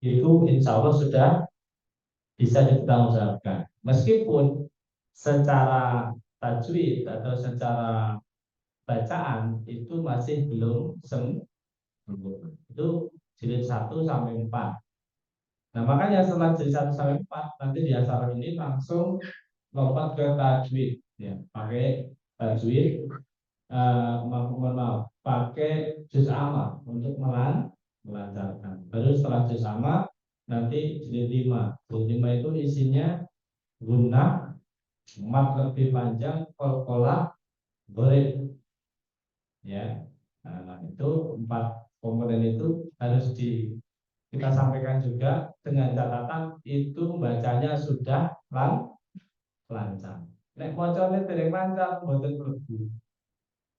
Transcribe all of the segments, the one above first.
itu insya Allah sudah bisa dipertanggungjawabkan. Meskipun secara tajwid atau secara bacaan itu masih belum sempurna. Itu jilid 1 sampai 4. Nah, makanya setelah jilid 1 sampai 4 nanti di asal ini langsung lompat ke tajwid, ya, pakai tajwid, mohon maaf, pakai juz amma untuk melancarkan. Baru setelah juz amma nanti jilid 5. Jilid 5 itu isinya guna, mat lebih panjang, kolkolah, borek, ya. Nah, itu 4 komponen itu harus kita sampaikan juga dengan catatan itu bacanya sudah lancar. Nek mocornya tidak lancar, mboten mlebu.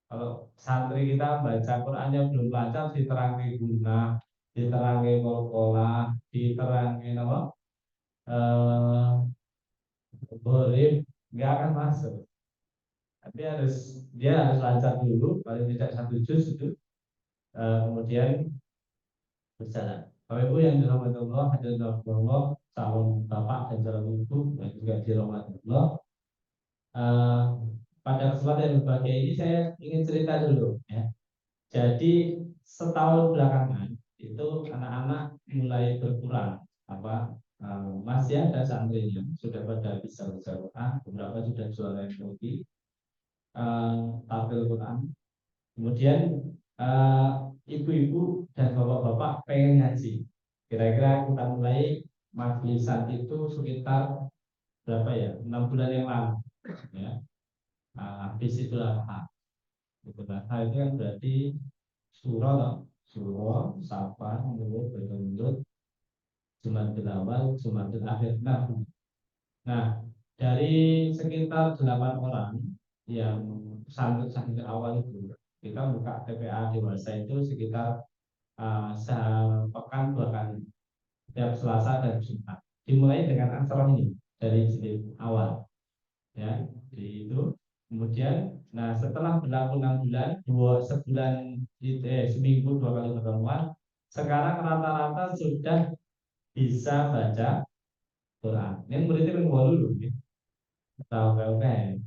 Kalau santri kita baca Qurannya belum lancar, diterangi guna, diterangi kolkolah, diterangi apa? Eh, Borib, nggak akan masuk. Tapi dia harus lancar dulu, paling tidak 1 juz itu, kemudian berjalan. Bapak Ibu yang dirahmati Allah, hadirin Allah, calon bapak dan calon ibu yang juga dirahmati Allah. Eh, Pada kesempatan yang berbahagia ini saya ingin cerita dulu, ya. Jadi setahun belakangan itu anak-anak mulai berkurang, apa, masih ada santrinya sudah pada bisa baca Quran, beberapa sudah juara MUI, tampil Quran. Kemudian eh, ibu-ibu dan bapak-bapak pengen ngaji. Kira-kira kita mulai majlisan itu sekitar berapa ya? 6 bulan yang lalu, ya. Habis itulah itu kan berarti surah toh. Surah, Safar, Mulud, Bergendut, Jumadil Awal, Jumadil Akhir. Nah, dari sekitar 8 orang yang santri awal itu, kita buka TPA dewasa itu sekitar sepekan 2 kali, setiap Selasa dan Jumat. Dimulai dengan ansar ini dari jilid awal, ya, di itu. Kemudian, nah setelah berlaku 6 bulan, seminggu 2 kali pertemuan, sekarang rata-rata sudah bisa baca Quran. Yang muridnya kan dulu, ya. Tahu kayak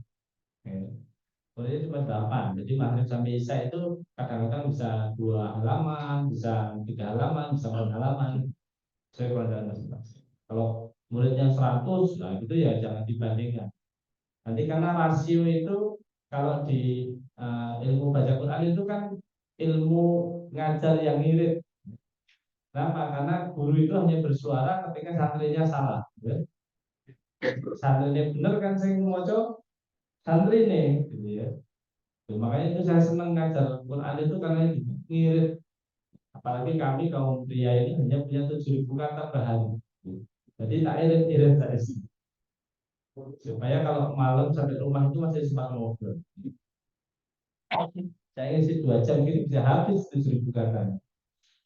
muridnya cuma 8. Jadi maghrib sampai isya itu kadang-kadang bisa 2 halaman, bisa 3 halaman, bisa 4 halaman. Saya keadaan masing-masing. Kalau muridnya 100, nah itu ya jangan dibandingkan. Nanti karena rasio itu kalau di ilmu baca Quran itu kan ilmu ngajar yang mirip. Kenapa? Karena guru itu hanya bersuara ketika santrinya salah, ya. Santrinya benar kan saya ngoco santri nih, gitu ya. Tuh, makanya itu saya senang ngajar Quran itu karena mirip. Apalagi kami kaum pria ini hanya punya 7.000 kata per hari. Jadi tak irit-irit saya sih. Supaya kalau malam sampai rumah itu masih sempat ngobrol. Saya isi 2 jam ini bisa habis 7.000 kata.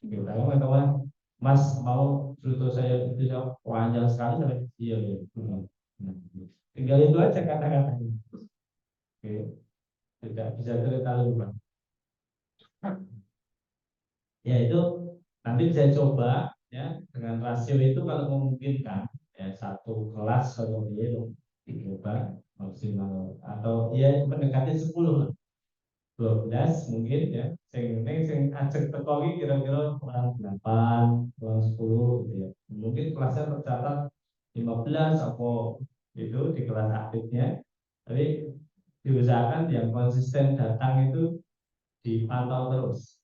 Gitu, teman-teman, Mas mau foto saya itu yang panjang sekali sampai iya iya. Nah, tinggal itu aja kata-katanya. Oke, tidak bisa cerita lebih Bang. Ya itu nanti bisa coba, ya, dengan rasio itu kalau memungkinkan, ya, 1 kelas kalau dia dicoba maksimal atau ya mendekati 10 lah. 12 mungkin, ya. Sing ajak teko iki kira-kira kurang 8, kurang 10 gitu ya. Mungkin kelasnya tercatat 15 apa itu di kelas aktifnya. Tapi diusahakan yang konsisten datang itu dipantau terus.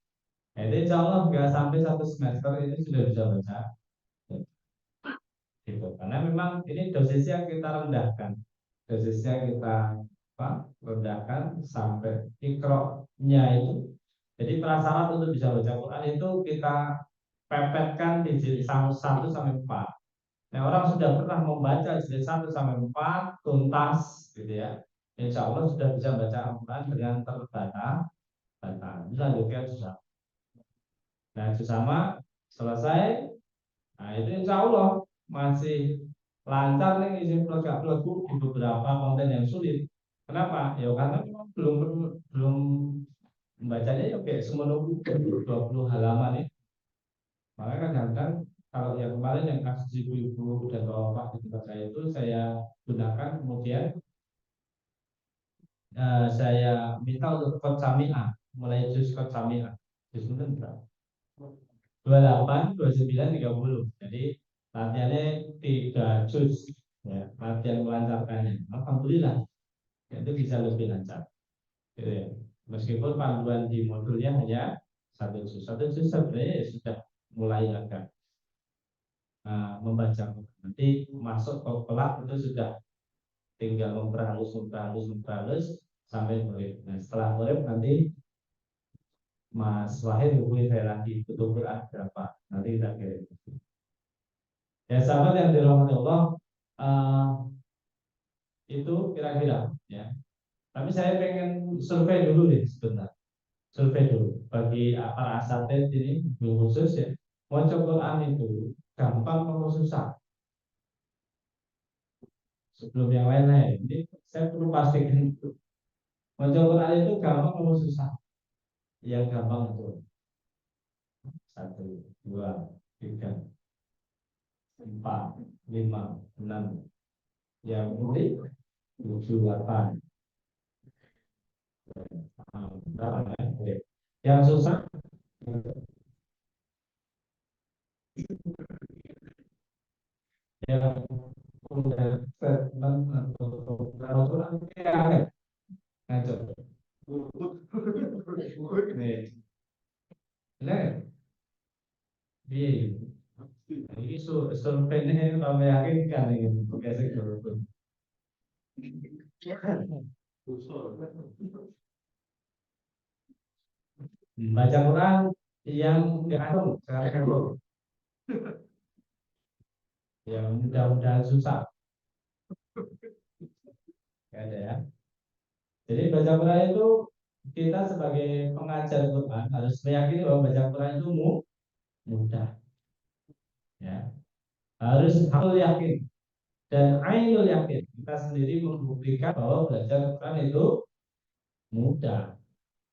Jadi insya Allah nggak sampai 1 semester ini sudah bisa baca, gitu. Karena memang ini dosisnya kita rendahkan, dosisnya kita apa, rendahkan sampai ikroknya itu. Jadi prasyarat untuk bisa baca Quran itu kita pepetkan di jilid 1 sampai 4. Nah, orang sudah pernah membaca jilid 1 sampai 4 tuntas, gitu ya. Insya Allah sudah bisa baca Al-Quran dengan terbata. Selanjutnya susah. Nah, itu sama selesai. Nah, itu insya Allah masih lancar nih izin pelaku di beberapa konten yang sulit. Kenapa? Ya karena memang belum membacanya ya kayak semenunggu 20 halaman ya. Maka kadang-kadang kalau yang kemarin yang kasus ibu-ibu dan bapak di tempat saya itu saya gunakan kemudian saya minta untuk kot samiah, mulai juz kot samiah. Juz itu berapa? 28, 29, 30. Jadi latihannya 3 juz, ya, latihan melancarkannya. Alhamdulillah, itu bisa lebih lancar. Gitu ya. Meskipun panduan di modulnya hanya 1 juz. 1 juz sebenarnya sudah mulai agak membaca. Nanti masuk ke kelak itu sudah tinggal memperhalus, memperhalus, memperhalus sampai murid. Nah, setelah murid nanti Mas Wahid hubungi saya lagi butuh Quran berapa, nanti kita kirim. Ya sahabat yang dirahmati Allah, uh, itu kira-kira ya. Tapi saya pengen survei dulu nih sebentar, survei dulu bagi para asatid ini khusus ya. Mau Quran itu gampang atau susah? Sebelum yang lain-lain, ini saya perlu pastikan itu. Mau Quran itu gampang atau susah? Yang gampang itu 1, 2, 3, 4, 5, 6. Yang murid 7, 8. Yang susah yang punya statement atau peraturan yang ngaco. Nih, benar. Iya. Ini surveinya kami yakinkan ini pakai sektor. Baca Quran yang diatur sekarang yang mudah-mudahan susah, nggak ada ya. Jadi baca Quran itu kita sebagai pengajar Quran harus meyakini bahwa baca Quran itu mudah, ya. Harus hakul yakin dan ainul yakin. Kita sendiri membuktikan bahwa belajar Quran itu mudah.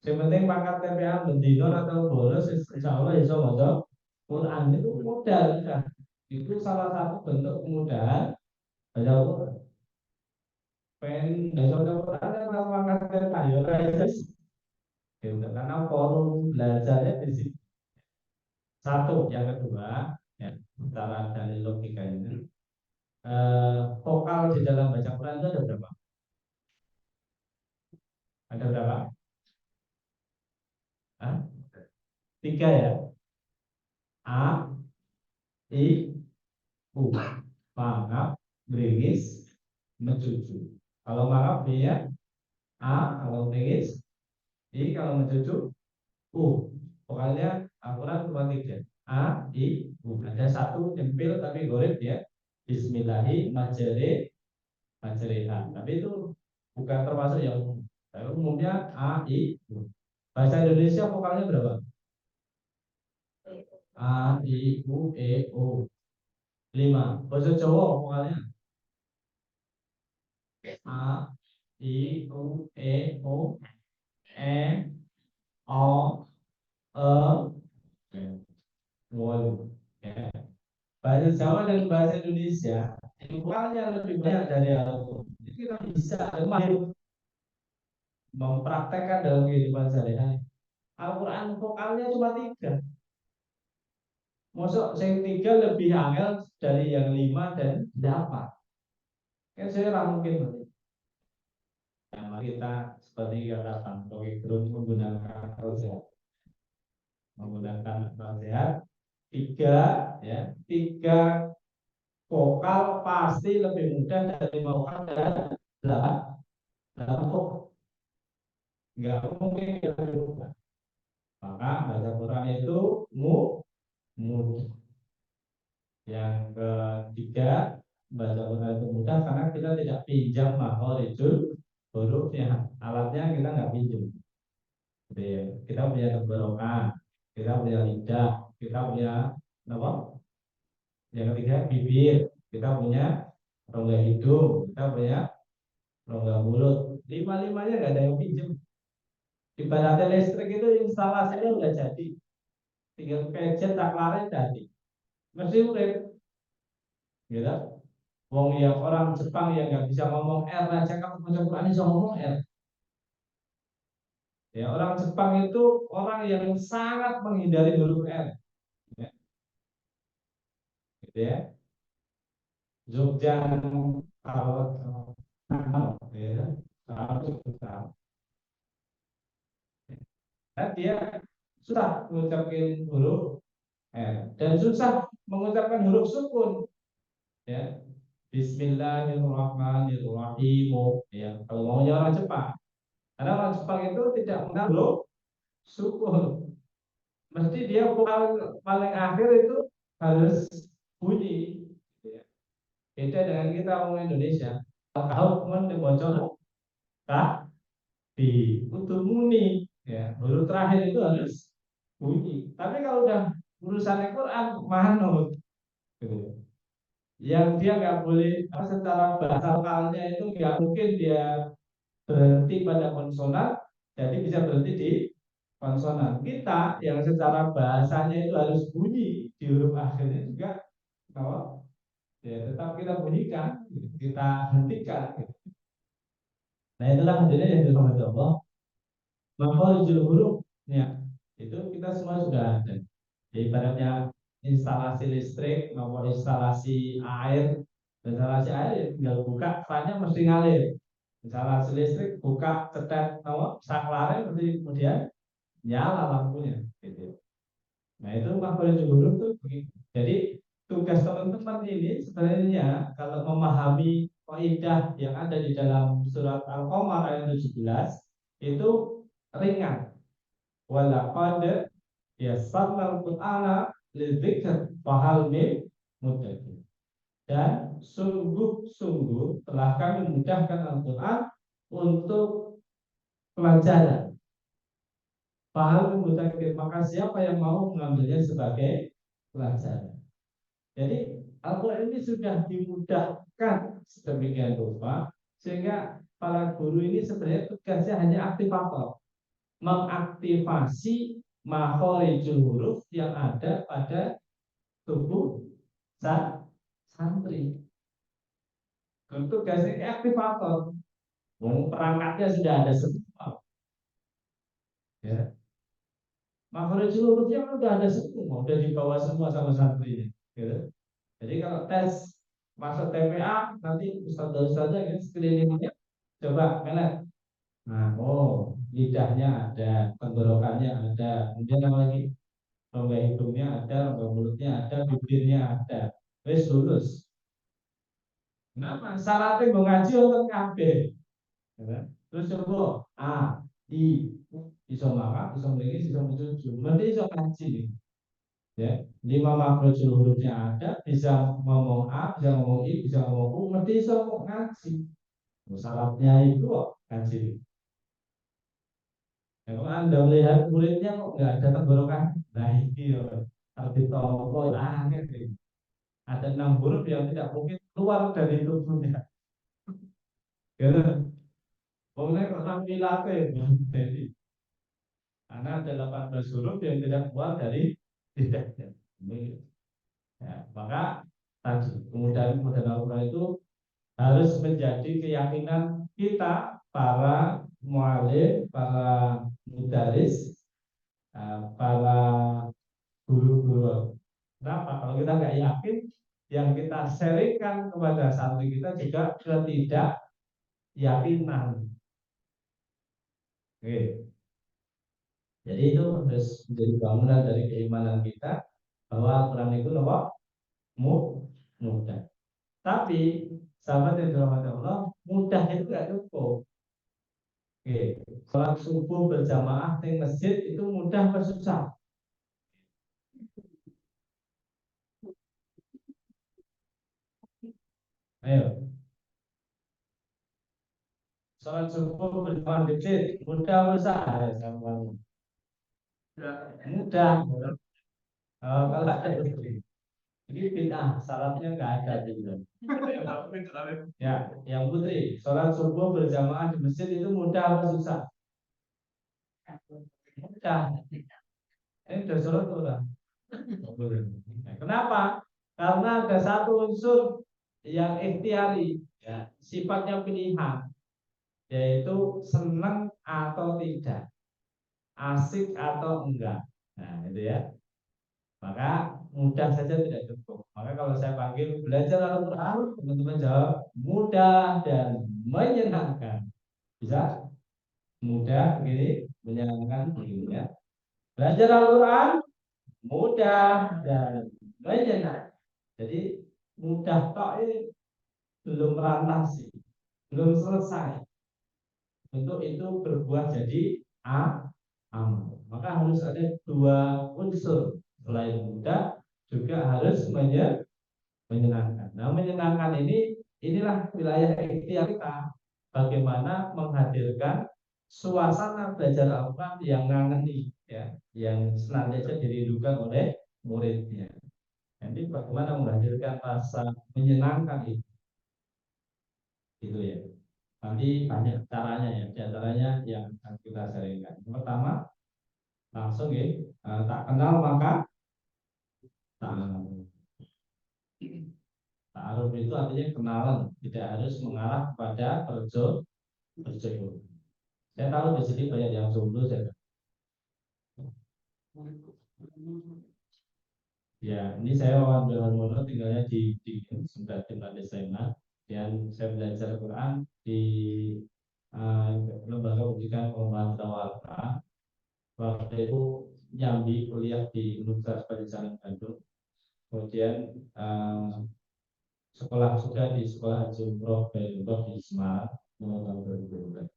Yang penting pangkat TPA bendino atau bolos, insya Allah bisa baca Quran itu mudah. Itu salah satu bentuk kemudahan baca Quran. Pengen baca Quran kan pangkat TPA ya gitu. Karena forum belajarnya di situ. Satu, yang kedua, ya, secara dari logika ini, vokal di dalam baca Quran itu ada berapa? Ada berapa? Hah? 3 ya. A, I, U. Mangap, gerimis, mencucu. Kalau mangap B ya, A. Kalau gerimis, I. Kalau mencucu, U. Vokalnya akurat cuma 3. A, I, U. Ada satu nyempil tapi gorib ya. Bismillahi majere majreha. Tapi itu bukan termasuk yang umum. Tapi umumnya A, I, U. Bahasa Indonesia vokalnya berapa? A, I, U, E, O. 5. Bahasa Jawa vokalnya A, I, U, E, O, E, O, E, Wol. Ya. Bahasa Jawa dan bahasa Indonesia vokalnya lebih banyak dari Al-Quran. Jadi kita bisa mempraktekkan dalam kehidupan sehari-hari. Al-Quran vokalnya cuma 3. Masuk yang 3 lebih angel dari yang 5 dan 8. Kan saya mungkin. Yang kita seperti katakan Rocky Gerung menggunakan akal sehat, tiga, ya, 3 vokal pasti lebih mudah dari 5 vokal dan 8 vokal. Nggak mungkin kita berubah. Maka baca Quran itu mudah. Yang ketiga, baca Quran itu mudah karena kita tidak pinjam makhorijul hurufnya, alatnya kita nggak pinjam. Jadi, kita punya tenggorokan, kita punya lidah, kita punya apa? Yang ketiga bibir, kita punya rongga hidung, kita punya rongga mulut. Lima-limanya nggak ada yang pinjam. Ibaratnya listrik itu instalasinya udah jadi, tinggal pencet tak lari tadi. mesti urip, gitu. Wong yang orang Jepang yang nggak bisa ngomong R aja kamu baca Quran bisa ngomong R. Ya, orang Jepang itu orang yang sangat menghindari huruf R. Ya, gitu ya. Jogja kalau ya, kalau dan dia susah mengucapkan huruf R dan susah mengucapkan huruf sukun. Ya, Bismillahirrahmanirrahim. Ya, kalau maunya orang Jepang, karena orang Jepang itu tidak mengenal huruf sukun. Mesti dia vokal paling akhir itu harus bunyi. Ya. Beda dengan kita orang Indonesia. Kalau bocor kah di kutu muni, ya huruf terakhir itu harus bunyi. Tapi kalau udah urusan Quran manut, gitu. Yang dia nggak boleh secara bahasa lokalnya itu nggak mungkin dia berhenti pada konsonan, jadi bisa berhenti di konsonan. Kita yang secara bahasanya itu harus bunyi di huruf akhirnya juga, kalau ya tetap kita bunyikan, kita hentikan. Nah itulah hasilnya yang dirahmati Allah. Makhorijul huruf, ya itu kita semua sudah ada. Jadi ibaratnya instalasi listrik maupun instalasi air, instalasi air ya tinggal buka, kerannya mesti ngalir. Instalasi listrik buka cetet saklarnya mesti kemudian nyala lampunya, gitu. Nah itu makhluk huruf tuh begitu. Jadi tugas teman-teman ini sebenarnya kalau memahami kaidah yang ada di dalam surat Al-Qamar ayat 17 itu ringan. Walaqad yassarnal Qur'ana lidzikr fahal min muddakir. Dan sungguh-sungguh telah kami mudahkan Al-Quran untuk pelajaran. Fahal min muddakir, maka siapa yang mau mengambilnya sebagai pelajaran. Jadi Al-Quran ini sudah dimudahkan sedemikian rupa sehingga para guru ini sebenarnya tugasnya hanya aktivator, mengaktifasi makhorijul huruf yang ada pada tubuh santri. Untuk tugasnya aktivator, perangkatnya sudah ada semua. Ya. Makhorijul hurufnya kan sudah ada semua, sudah dibawa semua sama santri. Gitu. Jadi kalau tes masuk TPA nanti ustaz-ustaznya kan sekelilingnya coba melet. Nah, oh lidahnya ada, tenggorokannya ada, kemudian apa lagi? Rongga hidungnya ada, rongga mulutnya ada, bibirnya ada. Wes lulus. Kenapa? Syaratnya mau ngaji untuk kabeh. Ya kan? Terus coba A, I, iso makan, iso mriki, iso menuju. Mesti iso ngaji. Ya, 5 makhrajul hurufnya ada, bisa ngomong A, bisa ngomong I, bisa ngomong U, mesti iso ngaji. Syaratnya itu kok ngaji. Ya, kalau Anda melihat muridnya kok nggak ada tenggorokan, nah ini ya, arti toko aneh nih. Ada 6 huruf yang tidak mungkin keluar dari tubuhnya. Gitu. Pokoknya kok tampilate, jadi karena ada 18 huruf yang tidak keluar dari lidahnya. Ini, ya, maka tadi kemudahan Al-Quran itu harus menjadi keyakinan kita para mualim, para mudaris, para guru-guru. Kenapa? Kalau kita nggak yakin, yang kita sharingkan kepada santri kita juga ketidakyakinan. Oke. Jadi itu harus menjadi bangunan dari keimanan kita bahwa Al-Quran itu mudah. Tapi sahabat yang dirahmati Allah, mudah itu nggak cukup. Oke, sholat subuh berjamaah di masjid itu mudah atau susah? Ayo, sholat subuh berjamaah di masjid mudah atau susah? Ayo, sama mudah. Kalau ada ini bid'ah, syaratnya nggak ada gitu. Ya, yang putri, sholat subuh berjamaah di masjid itu mudah atau susah? Mudah. Ini udah sholat tuh lah. Kenapa? Karena ada satu unsur yang ikhtiari, ya, sifatnya pilihan, yaitu senang atau tidak, asik atau enggak. Nah, itu ya. Maka mudah saja tidak cukup. Maka kalau saya panggil belajar Al-Quran, teman-teman jawab mudah dan menyenangkan. Bisa? Mudah begini, menyenangkan begini ya. Belajar Al-Quran mudah dan menyenangkan. Jadi mudah tok ini belum merantau sih, belum selesai. Untuk itu berbuah jadi amal. Maka harus ada dua unsur. Selain mudah, juga harus menyenangkan. Nah, menyenangkan inilah wilayah ikhtiar kita. Bagaimana menghadirkan suasana belajar Al-Quran yang ngangeni, ya, yang senantiasa dirindukan oleh muridnya. Jadi bagaimana menghadirkan rasa menyenangkan itu ya. Nanti banyak caranya ya. Di antaranya yang akan kita sharingkan. Yang pertama, langsung ya, tak kenal maka tak ta'aruf itu artinya kenalan, tidak harus mengarah pada perjodohan. Saya tahu di sini banyak yang jomblo saya. Ya, ini saya Wawan Harmono tinggalnya di sebelah tempat SMA dan saya belajar Quran di uh, lembaga pendidikan pengembangan Al-Quran. Waktu itu nyambi kuliah di Universitas Pajajaran Bandung. Kemudian sekolah juga di sekolah Haji Umroh Bayrullah di Semarang tahun 2012.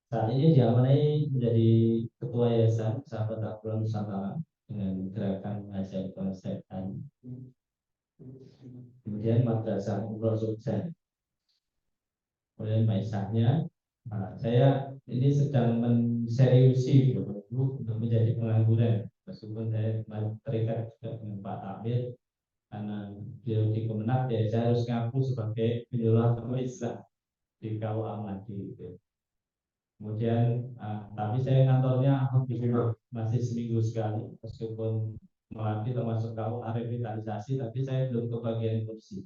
Saat ini diamanai menjadi ketua yayasan Sahabat Al-Quran Nusantara dengan gerakan mengajar konseptan. Kemudian Madrasah Umroh Jogja. Kemudian Maisahnya, saya ini sedang menseriusi untuk menjadi pengangguran. Meskipun saya terikat juga dengan Pak Tamir, karena beliau di Kemenak, ya saya harus ngaku sebagai penyuluh agama Islam di KUA Madi gitu. Kemudian tapi saya kantornya alhamdulillah masih seminggu sekali, meskipun melatih termasuk KUA revitalisasi, tapi saya belum kebagian kursi.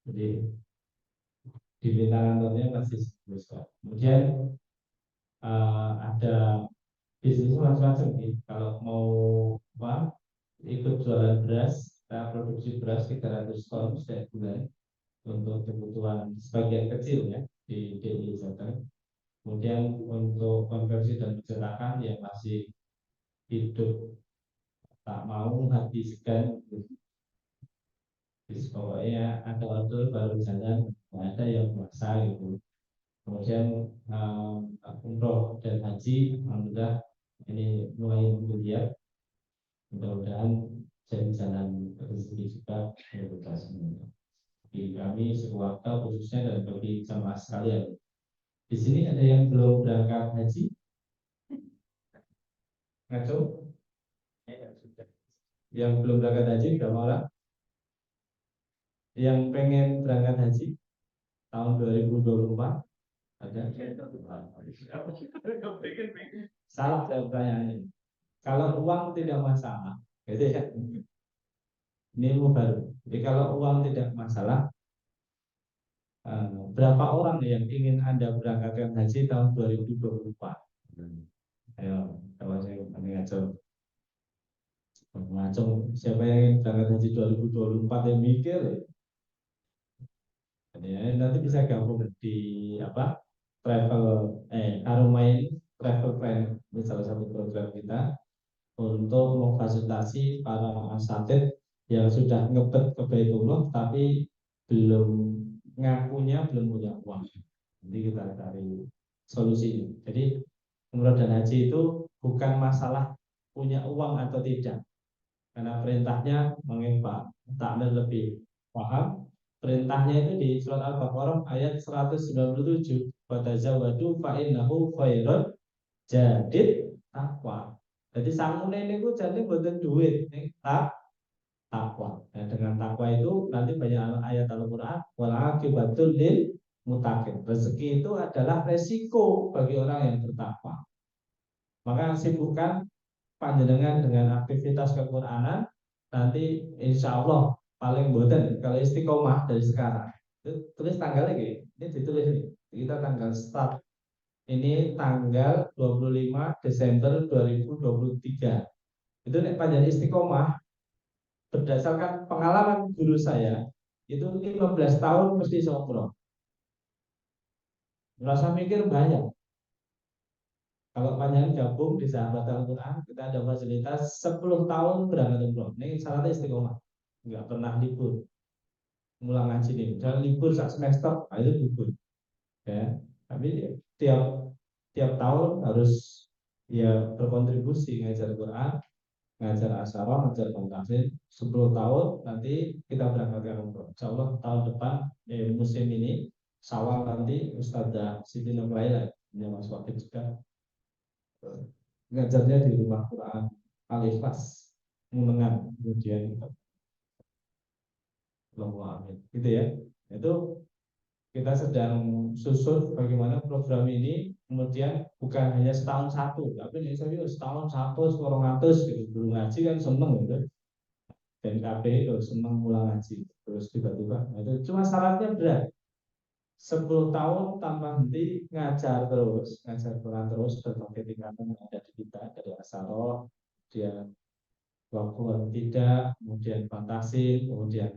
Jadi di bintang kantornya masih seminggu sekali. Kemudian ada bisnis macam-macam nih. Kalau mau apa, ikut jualan beras, kita produksi beras 300 ton setiap bulan untuk kebutuhan sebagian kecil ya di DIY Jateng. Kemudian untuk konversi dan pencetakan yang masih hidup, tak mau hati segan, pokoknya ada order baru jalan, ada yang puasa gitu. Kemudian umroh dan haji, alhamdulillah ini mulai menggeliat. Mudah-mudahan jadi jalan rezeki juga untuk kita semua. Bagi kami sekeluarga khususnya dan bagi jamaah sekalian. Di sini ada yang belum berangkat haji? Ngaco? Yang belum berangkat haji berapa orang? Yang pengen berangkat haji tahun 2024 ada? Salah saya pertanyaannya. Kalau uang tidak masalah, gitu ya. Ini ilmu baru. Jadi kalau uang tidak masalah, berapa orang yang ingin Anda berangkatkan haji tahun 2024? Ayo, kalau saya ngaco. Ngaco, siapa yang ingin berangkat haji 2024 yang mikir? Ya, nanti bisa gabung di apa? Travel Aroma ini travel plan, ini salah satu program kita untuk memfasilitasi para asatid yang sudah ngebet ke Baitullah tapi belum ngakunya belum punya uang. Jadi kita cari solusi. Jadi umroh dan haji itu bukan masalah punya uang atau tidak, karena perintahnya mungkin Pak Takmir lebih paham. Perintahnya itu di surat Al-Baqarah ayat 197. Fatazawwadu fa innahu khairun jadid takwa. Jadi sangune niku jadi mboten duit ning takwa. Nah, dengan takwa itu nanti banyak ayat Al-Qur'an wal aqibatul lil muttaqin. Rezeki itu adalah resiko bagi orang yang bertakwa. Maka sibukkan panjenengan dengan aktivitas Quranan nanti insya Allah paling boten kalau istiqomah dari sekarang. Tulis tanggalnya gitu. Ini ditulis ini. Kita tanggal start. Ini tanggal 25 Desember 2023. Itu nek panjang istiqomah berdasarkan pengalaman guru saya itu 15 tahun mesti umroh. Merasa mikir banyak. Kalau panjang gabung di sahabat Al-Quran, kita ada fasilitas 10 tahun berangkat umroh. Ini syaratnya istiqomah. Nggak pernah libur. Mulai ngaji nih. Jangan libur saat semester, nah itu libur. Ya. Tapi tiap tiap tahun harus ya berkontribusi ngajar Quran, ngajar asyarah, ngajar pentasir 10 tahun nanti kita berangkat umroh. Insya Allah tahun depan musim ini Syawal nanti Ustazah Siti Nurlaila yang Mas Wakil juga ngajarnya di rumah Quran Al-Ikhlas Munengan kemudian Allahu amin gitu ya. Itu kita sedang susun bagaimana program ini kemudian bukan hanya setahun satu tapi ini saya setahun satu seorang ratus gitu guru ngaji kan seneng gitu dan KP itu seneng mulai ngaji terus tiba-tiba nah, itu cuma syaratnya berat 10 tahun tanpa henti ngajar Quran terus berbagai tingkatan yang ada di kita dari asaroh kemudian waktu tidak kemudian fantasi kemudian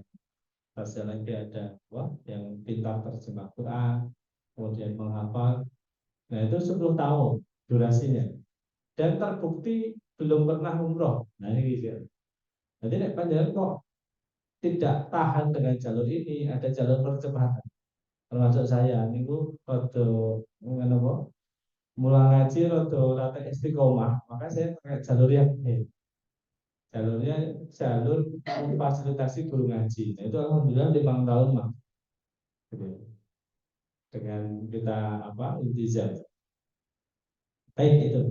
hasil lagi ada wah yang pintar terjemah Quran kemudian menghafal. Nah itu 10 tahun durasinya dan terbukti belum pernah umroh. Nah ini gitu ya. Jadi nek panjenengan kok tidak tahan dengan jalur ini, ada jalur percepatan. Termasuk saya, niku rada ngono mulai ngaji rata istiqomah, maka saya pakai jalur yang jalurnya jalur fasilitasi guru ngaji. Nah, itu alhamdulillah 5 tahun mah, gitu. Dengan kita apa iltizam. Baik itu.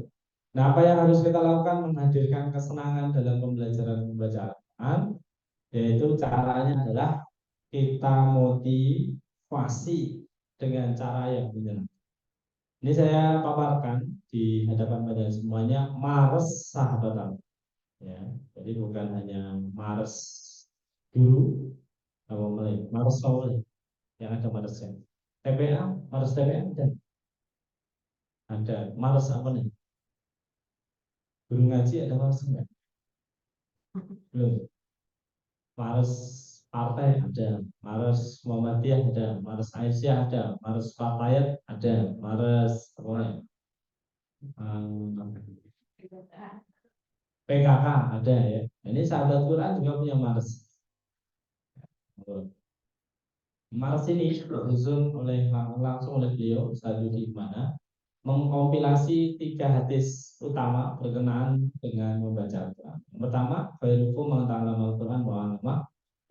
Nah, apa yang harus kita lakukan menghadirkan kesenangan dalam pembelajaran pembacaan, yaitu caranya adalah kita motivasi dengan cara yang benar. Ini saya paparkan di hadapan pada semuanya Mars sahabat Allah. Ya, jadi bukan hanya Mars guru, kalau mulai Mars Saul yang ada Marsnya. TPA, Mars TPA ada Mars apa nih? Guru ngaji ada Mars enggak? Belum. Mars partai ada, Mars Muhammadiyah ada, Mars Aisyah ada, Mars Fatayat ada, Mars apa nih? PKK ada ya. Ini sahabat Quran juga punya Mars. Mars ini disusun oleh langsung oleh beliau Ustaz Yudi mana mengkompilasi 3 hadis utama berkenaan dengan membaca Al-Quran. Yang pertama, khairukum man ta'allama Al-Quran wa 'allama.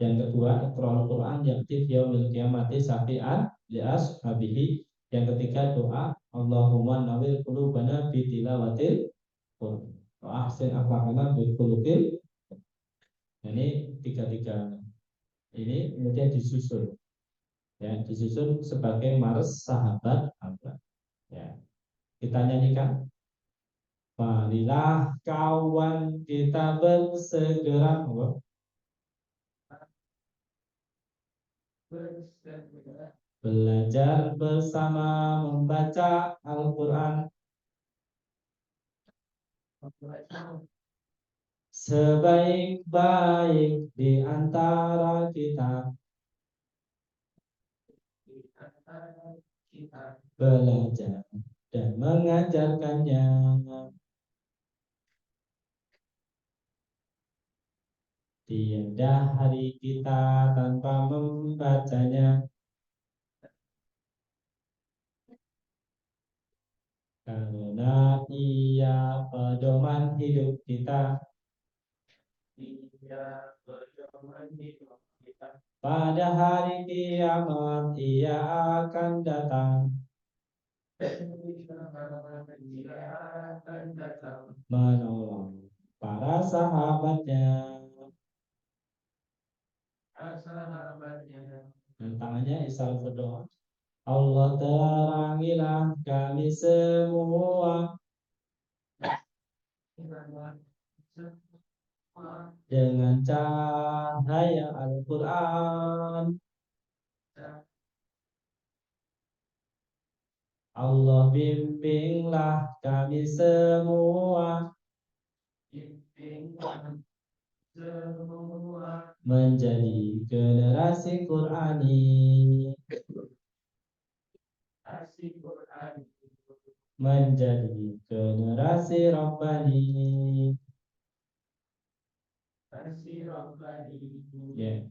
Yang kedua, Iqra'ul Quran ya'ti yaumil qiyamati syafi'an li ashabihi. Yang ketiga, doa Allahumma nawwir qulubana bi tilawatil Quran. Wa ahsin akhlaqana bil khuluqil. Ini tiga ini kemudian disusun ya disusun sebagai Mars sahabat Allah ya kita nyanyikan marilah kawan kita bersegera belajar bersama membaca Al-Quran sebaik-baik di antara kita belajar dan mengajarkannya. Tiada hari kita tanpa membacanya. Karena ia pedoman hidup kita. Pada hari kiamat ia akan datang. Menolong para sahabatnya. Dan tangannya isal berdoa. Allah terangilah kami semua dengan cahaya Al-Quran. Allah bimbinglah kami semua menjadi generasi Qurani, menjadi generasi Rabbani. Ya,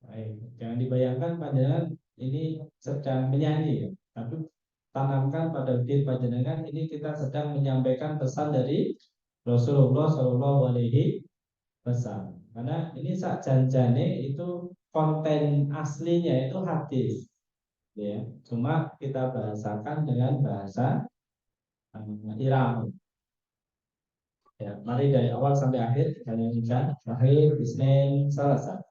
baik. Jangan dibayangkan panjenengan ini sedang menyanyi, ya. Tapi tanamkan pada diri panjenengan ini kita sedang menyampaikan pesan dari Rasulullah Shallallahu Alaihi Wasallam. Karena ini sak janjane itu konten aslinya itu hadis, ya. Cuma kita bahasakan dengan bahasa Iram. Ya, mari dari awal sampai akhir kita nyanyikan. Akhir, Isnin, Selasa.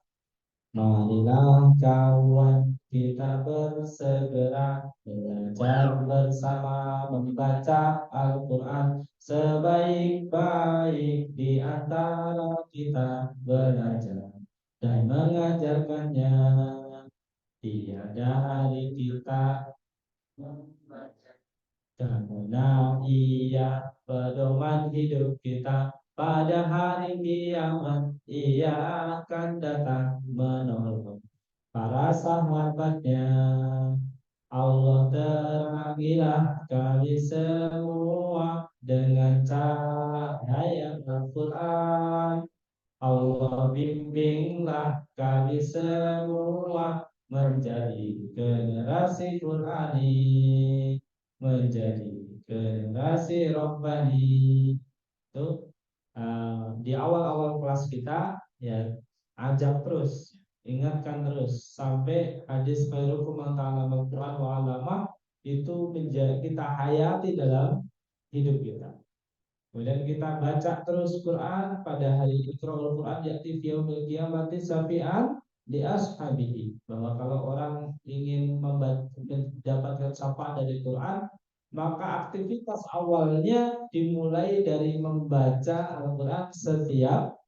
Marilah kawan kita bersegera belajar bersama membaca Al-Quran sebaik-baik di antara kita belajar dan mengajarkannya. Tiada hari kita karena ia pedoman hidup kita pada hari kiamat ia akan datang menolong para sahabatnya. Allah terangilah kami semua dengan cahaya Al-Quran. Allah bimbinglah kami semua menjadi generasi Qurani, menjadi generasi Rabbani. Itu di awal-awal kelas kita ya, ajak terus, ingatkan terus sampai hadis khairukum man ta'allama Al-Quran wa 'allama itu menjadi kita hayati dalam hidup kita. Kemudian kita baca terus Quran pada hari Iqra'ul Quran ya'ti fi yaumil qiyamati syafi'an di ashabihi, bahwa kalau orang ingin mendapatkan syafaat dari Quran, maka aktivitas awalnya dimulai dari membaca Al-Quran setiap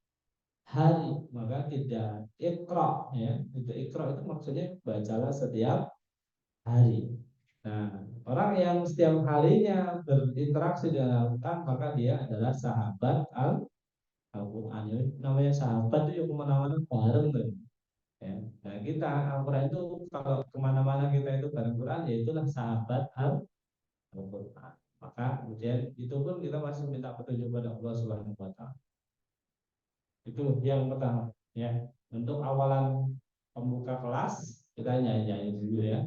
hari. Maka tidak Iqra, ya. Itu Iqra itu maksudnya bacalah setiap hari. Nah, orang yang setiap harinya berinteraksi dengan Al-Quran, maka dia adalah sahabat Al-Quran. Namanya sahabat itu yang kemana-mana bareng tuh. Ya. Nah, kita Al-Quran itu kalau kemana-mana kita itu bareng Quran, ya itulah sahabat Al-Quran. Maka kemudian itu pun kita masih minta petunjuk pada Allah Subhanahu Wa Taala. Itu yang pertama. Ya, untuk awalan pembuka kelas kita nyanyi-nyanyi dulu ya.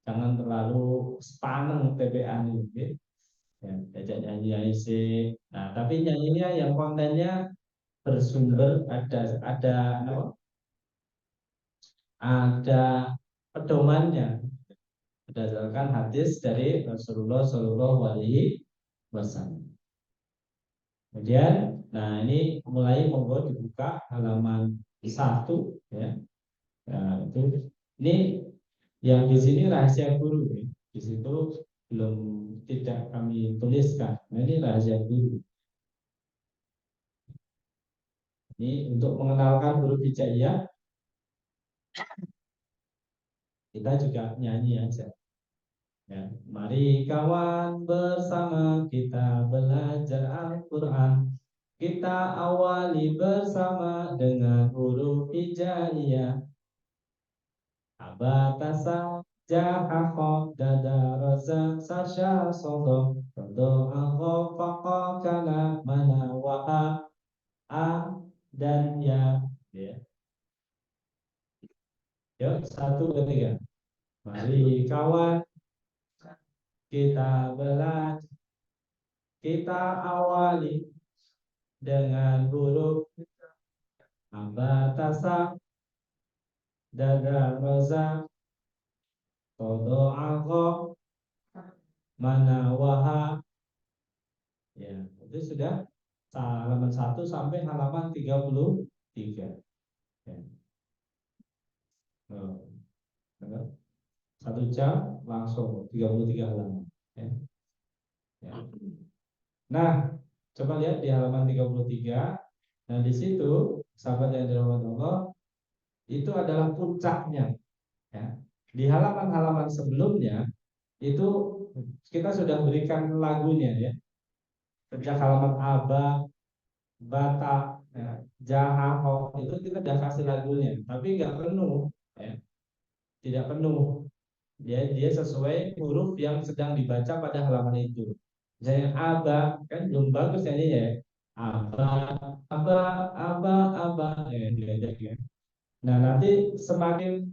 Jangan terlalu sepaneng TPA ini, oke? Ya, diajak nyanyi sih. Nah, tapi nyanyinya yang kontennya bersumber ada pedomannya berdasarkan hadis dari Rasulullah Shallallahu Alaihi Wasallam. Kemudian, nah ini mulai monggo dibuka halaman 1 ya. Nah, itu ini yang di sini rahasia guru ya. Di situ belum tidak kami tuliskan. Nah, ini rahasia guru. Ini untuk mengenalkan huruf hijaiyah kita juga nyanyi aja. Ya, mari kawan bersama kita belajar Al-Quran. Kita awali bersama dengan huruf hijaiyah. Abatasa jahakho dada roza sasha sodo sodo angho fako kana mana waha a dan ya. Ya. Yuk, 1, 2, 3. Mari kawan kita belajar, kita awali dengan huruf abatasa dada roza todo angko mana waha. Ya, itu sudah halaman 1 sampai halaman 33. Ya. Oh, 1 jam langsung 33 halaman. Ya. Ya. Nah, coba lihat di halaman 33. Nah, di situ sahabat yang dirahmati Allah, itu adalah puncaknya, ya. Di halaman-halaman sebelumnya itu kita sudah berikan lagunya, ya. Sejak halaman Aba, Bata, ya, Jahaho itu kita sudah kasih lagunya, tapi nggak penuh, ya. Tidak penuh. Dia sesuai huruf yang sedang dibaca pada halaman itu. Misalnya Aba kan belum bagus nyanyinya, ya. Aba, aba, aba, aba, ya, diajak, ya. Nah, nanti semakin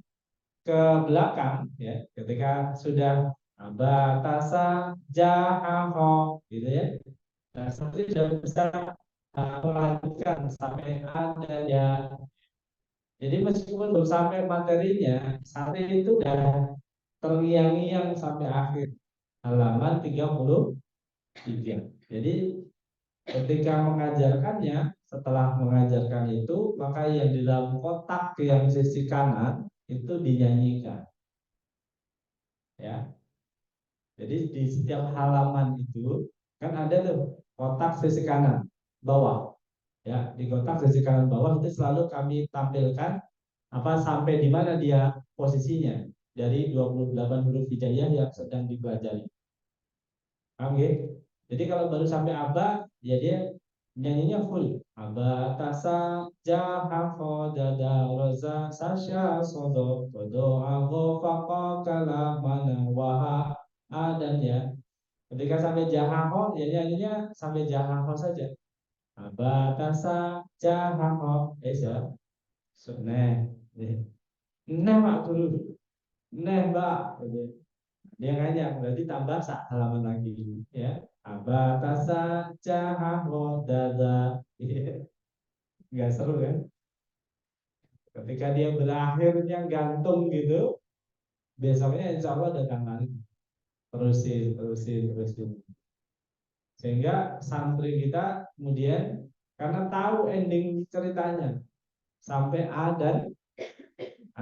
ke belakang, ya, ketika sudah batasa jahaho gitu, ya. Nah, seperti sudah bisa melanjutkan sampai adanya. Jadi meskipun belum sampai materinya, santri itu udah terngiang-ngiang sampai akhir halaman 33. Jadi ketika mengajarkannya, setelah mengajarkan itu, maka yang di dalam kotak yang sisi kanan itu dinyanyikan, ya. Jadi di setiap halaman itu kan ada tuh kotak sisi kanan bawah, ya. Di kotak sisi kanan bawah itu selalu kami tampilkan apa sampai di mana dia posisinya dari 28 huruf hijaiyah yang sedang dipelajari. Paham ya? Jadi kalau baru sampai aba, ya dia nyanyinya full. Aba tasa jaha dada roza sasya sodo todo ago fako kala mana waha dan ya. Ketika sampai jahaho, ya nyanyinya sampai jahaho saja. Aba tasa jahaho, ya. Nah, nah mak guru, nah mbak. Dia ngajak berarti tambah sak halaman lagi, ya. Abatasa dada. Nggak seru kan? Ketika dia berakhirnya gantung gitu, besoknya insya Allah datang lagi. Terusin, terusin, terusin. Sehingga santri kita kemudian karena tahu ending ceritanya sampai A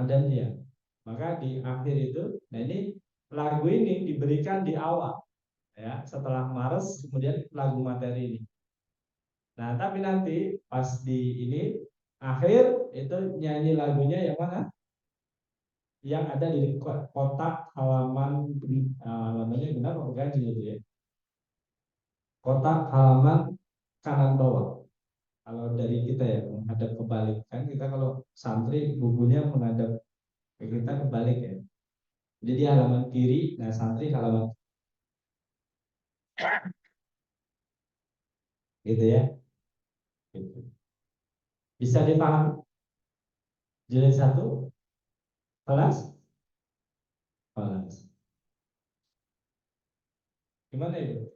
dan dia, maka di akhir itu, nah ini lagu ini diberikan di awal, ya, setelah Mars kemudian lagu materi ini. Nah, tapi nanti pas di ini akhir itu nyanyi lagunya yang mana? Yang ada di kotak halaman, halamannya benar apa ganjil itu, ya? Kotak halaman kanan bawah. Kalau dari kita, ya, menghadap kebalik kan, kita kalau santri bukunya menghadap ke kita kebalik, ya. Jadi di halaman kiri, nah santri halaman gitu, ya. Gitu. Bisa dipahami? Jilid satu kelas kelas. Gimana itu?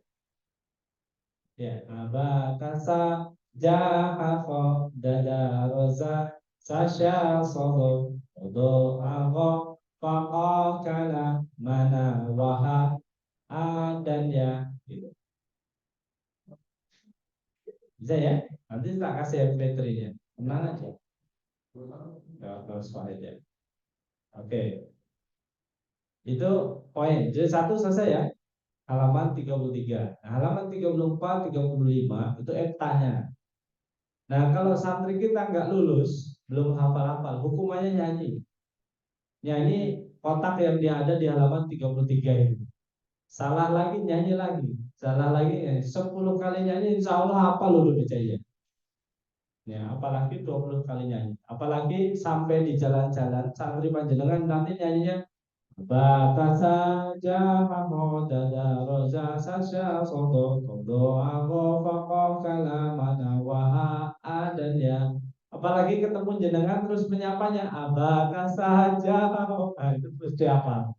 Ya, abatasa jahafo dada roza sasya soho odo aho fako kana mana waha dan ya gitu. Bisa, ya? Nanti tak kasih MP3-nya. Tenang aja. Ya, terus ya. Oke, itu poin. Jadi satu selesai, ya. Halaman 33. Nah, halaman 34, 35 itu EPTA-nya. Nah, kalau santri kita nggak lulus, belum hafal-hafal, hukumannya nyanyi. Nyanyi kotak yang dia ada di halaman 33 itu. Salah lagi, nyanyi lagi. Salah lagi, nyanyi. 10 kali nyanyi, insya Allah hafal lulus percaya. Ya, apalagi 20 kali nyanyi. Apalagi sampai di jalan-jalan, santri panjenengan nanti nyanyinya Batasa jahaho dada roza sasya sodo kodo ago fako kala mana waha dan ya. Apalagi ketemu jenengan terus menyapanya abakasa jahaho, nah, itu terus diapa.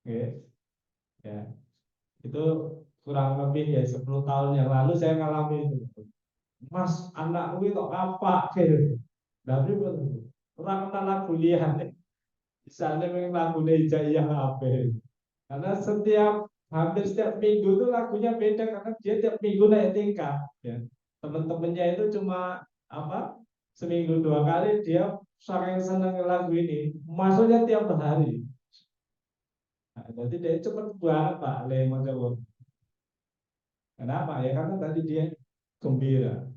Oke, ya. Itu kurang lebih, ya, 10 tahun yang lalu saya ngalami itu. Mas, anakku itu apa gitu. Tapi kurang kenal lagu lihat. Di sana memang lagu Hijaiyah apa. Karena hampir setiap minggu itu lagunya beda karena dia tiap minggu naik tingkat, ya. Teman-temannya itu cuma apa, seminggu 2 kali dia sangat senang lagu ini, masuknya tiap hari. Nah, jadi dia cepet banget Pak Lemon Jawab. Kenapa? Ya karena tadi dia gembira.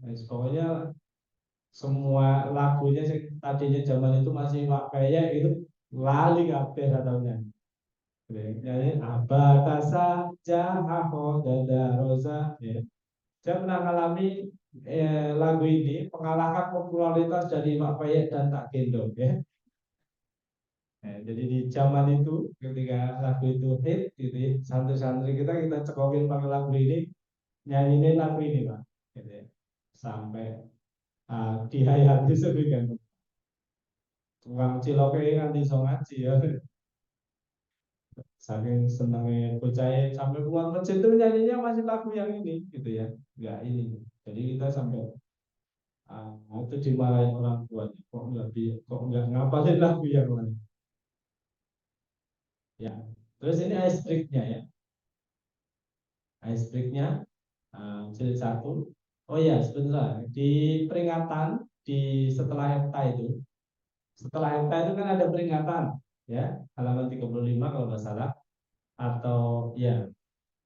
Pokoknya semua lagunya tadinya zaman itu masih Pak Peyek itu lali kabeh katanya. Jadi abakasa jahaho dada rosa. Ya. Saya pernah mengalami lagu ini mengalahkan popularitas dari Mak Payek dan Tak Gendong ya. Jadi di zaman itu ketika lagu itu hit gitu ya, santri-santri kita cekokin pakai lagu ini, nyanyiin lagu ini Pak. Gitu ya. Sampai dihayati sedemikian. Tukang ciloke kan iso ngaji ya. Saking senangnya bocah sampai keluar masjid itu nyanyinya masih lagu yang ini gitu ya. Enggak ini. Jadi kita sampai itu dimarahin orang tuanya kok nggak ngapalin lagu yang lain ya. Terus ini ice breaknya ya, ice breaknya jilid satu. Oh ya sebentar, di peringatan di setelah hepta itu, setelah hepta itu kan ada peringatan ya, halaman 35 kalau nggak salah, atau ya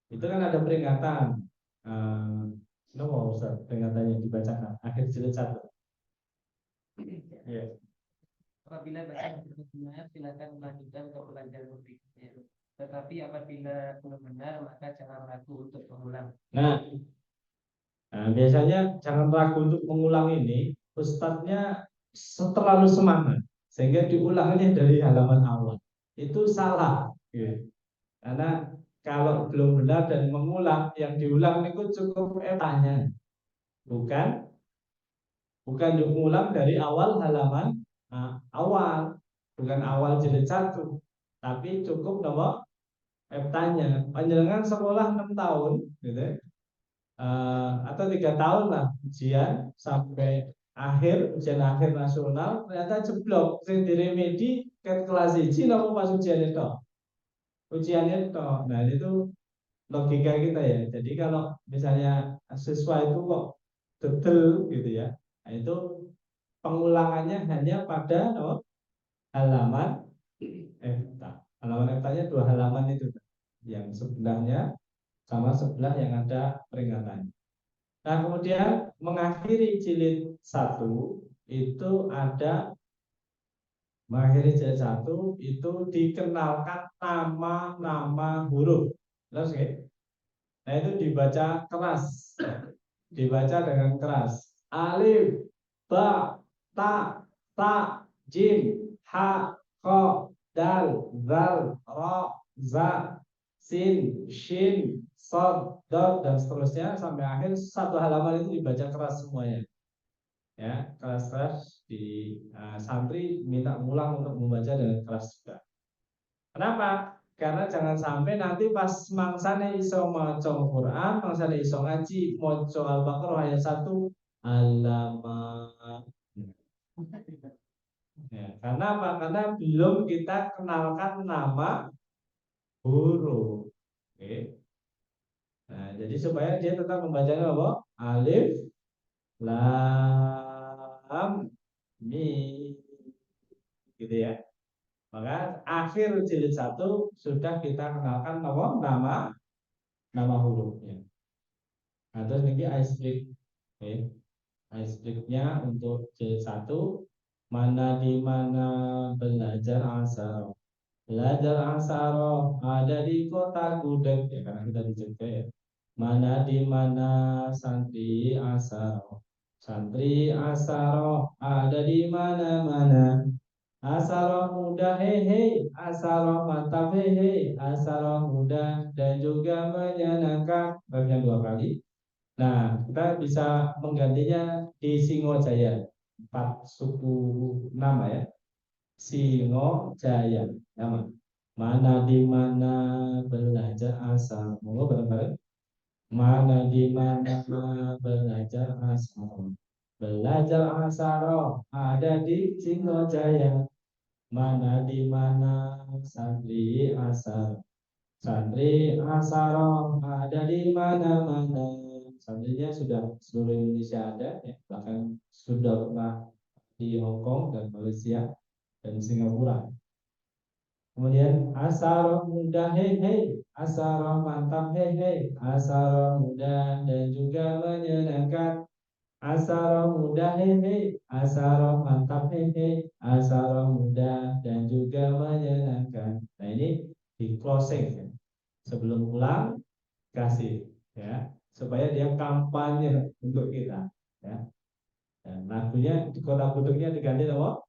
itu kan ada peringatan. Lo mau Ustaz, peringatannya dibacakan akhir jilid satu ya. Apabila baca benar, silakan melanjutkan ke pelajaran berikutnya. Tetapi apabila belum benar, maka jangan ragu untuk mengulang. Nah, biasanya jangan ragu untuk mengulang ini, ustadznya terlalu semangat sehingga diulangnya dari halaman awal. Itu salah, ya. Karena kalau belum benar dan mengulang, yang diulang itu cukup tanya, bukan bukan diulang dari awal halaman awal, bukan awal jilid satu, tapi cukup nomor tanya. Panjangan sekolah 6 tahun, gitu ya. Atau 3 tahun lah ujian sampai ujian akhir nasional ternyata jeblok sing diremedi ke kelas 1 nopo pas ujian itu. Nah itu logika kita ya. Jadi kalau misalnya siswa itu kok detail gitu ya, nah itu pengulangannya hanya pada halaman EFTA. Halaman EFTA-nya 2 halaman itu, yang sebelahnya sama sebelah yang ada peringatan. Nah, kemudian mengakhiri jilid satu itu ada mengakhiri jilid satu itu dikenalkan nama-nama huruf. Terus ya? Nah, itu dibaca keras. Dibaca dengan keras. Alif, ba, ta, ta, jim, ha, ko, dal, zal, ro, za, sin, shin, sod, dot, dan seterusnya sampai akhir satu halaman itu dibaca keras semuanya. Ya, keras-keras di santri minta ngulang untuk membaca dengan keras juga. Kenapa? Karena jangan sampai nanti pas mangsane iso maca Quran, mangsane iso ngaji, maca Al-Baqarah ayat 1 alamat. Ya, karena apa? Karena belum kita kenalkan nama huruf. Oke. Nah, jadi supaya dia tetap membacanya apa? Alif, lam, mim, gitu ya. Maka akhir jilid satu sudah kita kenalkan nama nama hurufnya. Nah, terus ini ice break. Oke. Ice breaknya untuk jilid satu, mana di mana belajar asal. Belajar Ansaro ada di kota Gudeg ya, karena kita di Jogja ya. Mana di mana santri Asaro. Santri Asaro ada di mana-mana. Asaro muda hehe, Asaro mantap hehe, Asaro muda dan juga menyenangkan. Bagian 2 kali. Nah, kita bisa menggantinya di Singojaya. 4 suku nama ya. Singojaya nama. Mana di mana belajar asal. Mau bareng-bareng. Mana di mana belajar asal. Belajar asal ada di Singojaya. Mana di mana santri asal. Santri asal ada di mana-mana. Santrinya sudah seluruh Indonesia ada, ya. Bahkan sudah pernah di Hong Kong dan Malaysia dan Singapura. Kemudian asal muda hehe, asal mantap hehe, asal muda dan juga menyenangkan, Asaro muda hehe, asaro mantap hehe, asaro muda dan juga menyenangkan. Nah ini di closing ya. Sebelum pulang kasih ya supaya dia kampanye untuk kita ya. Dan lagunya di kota Buduknya diganti apa?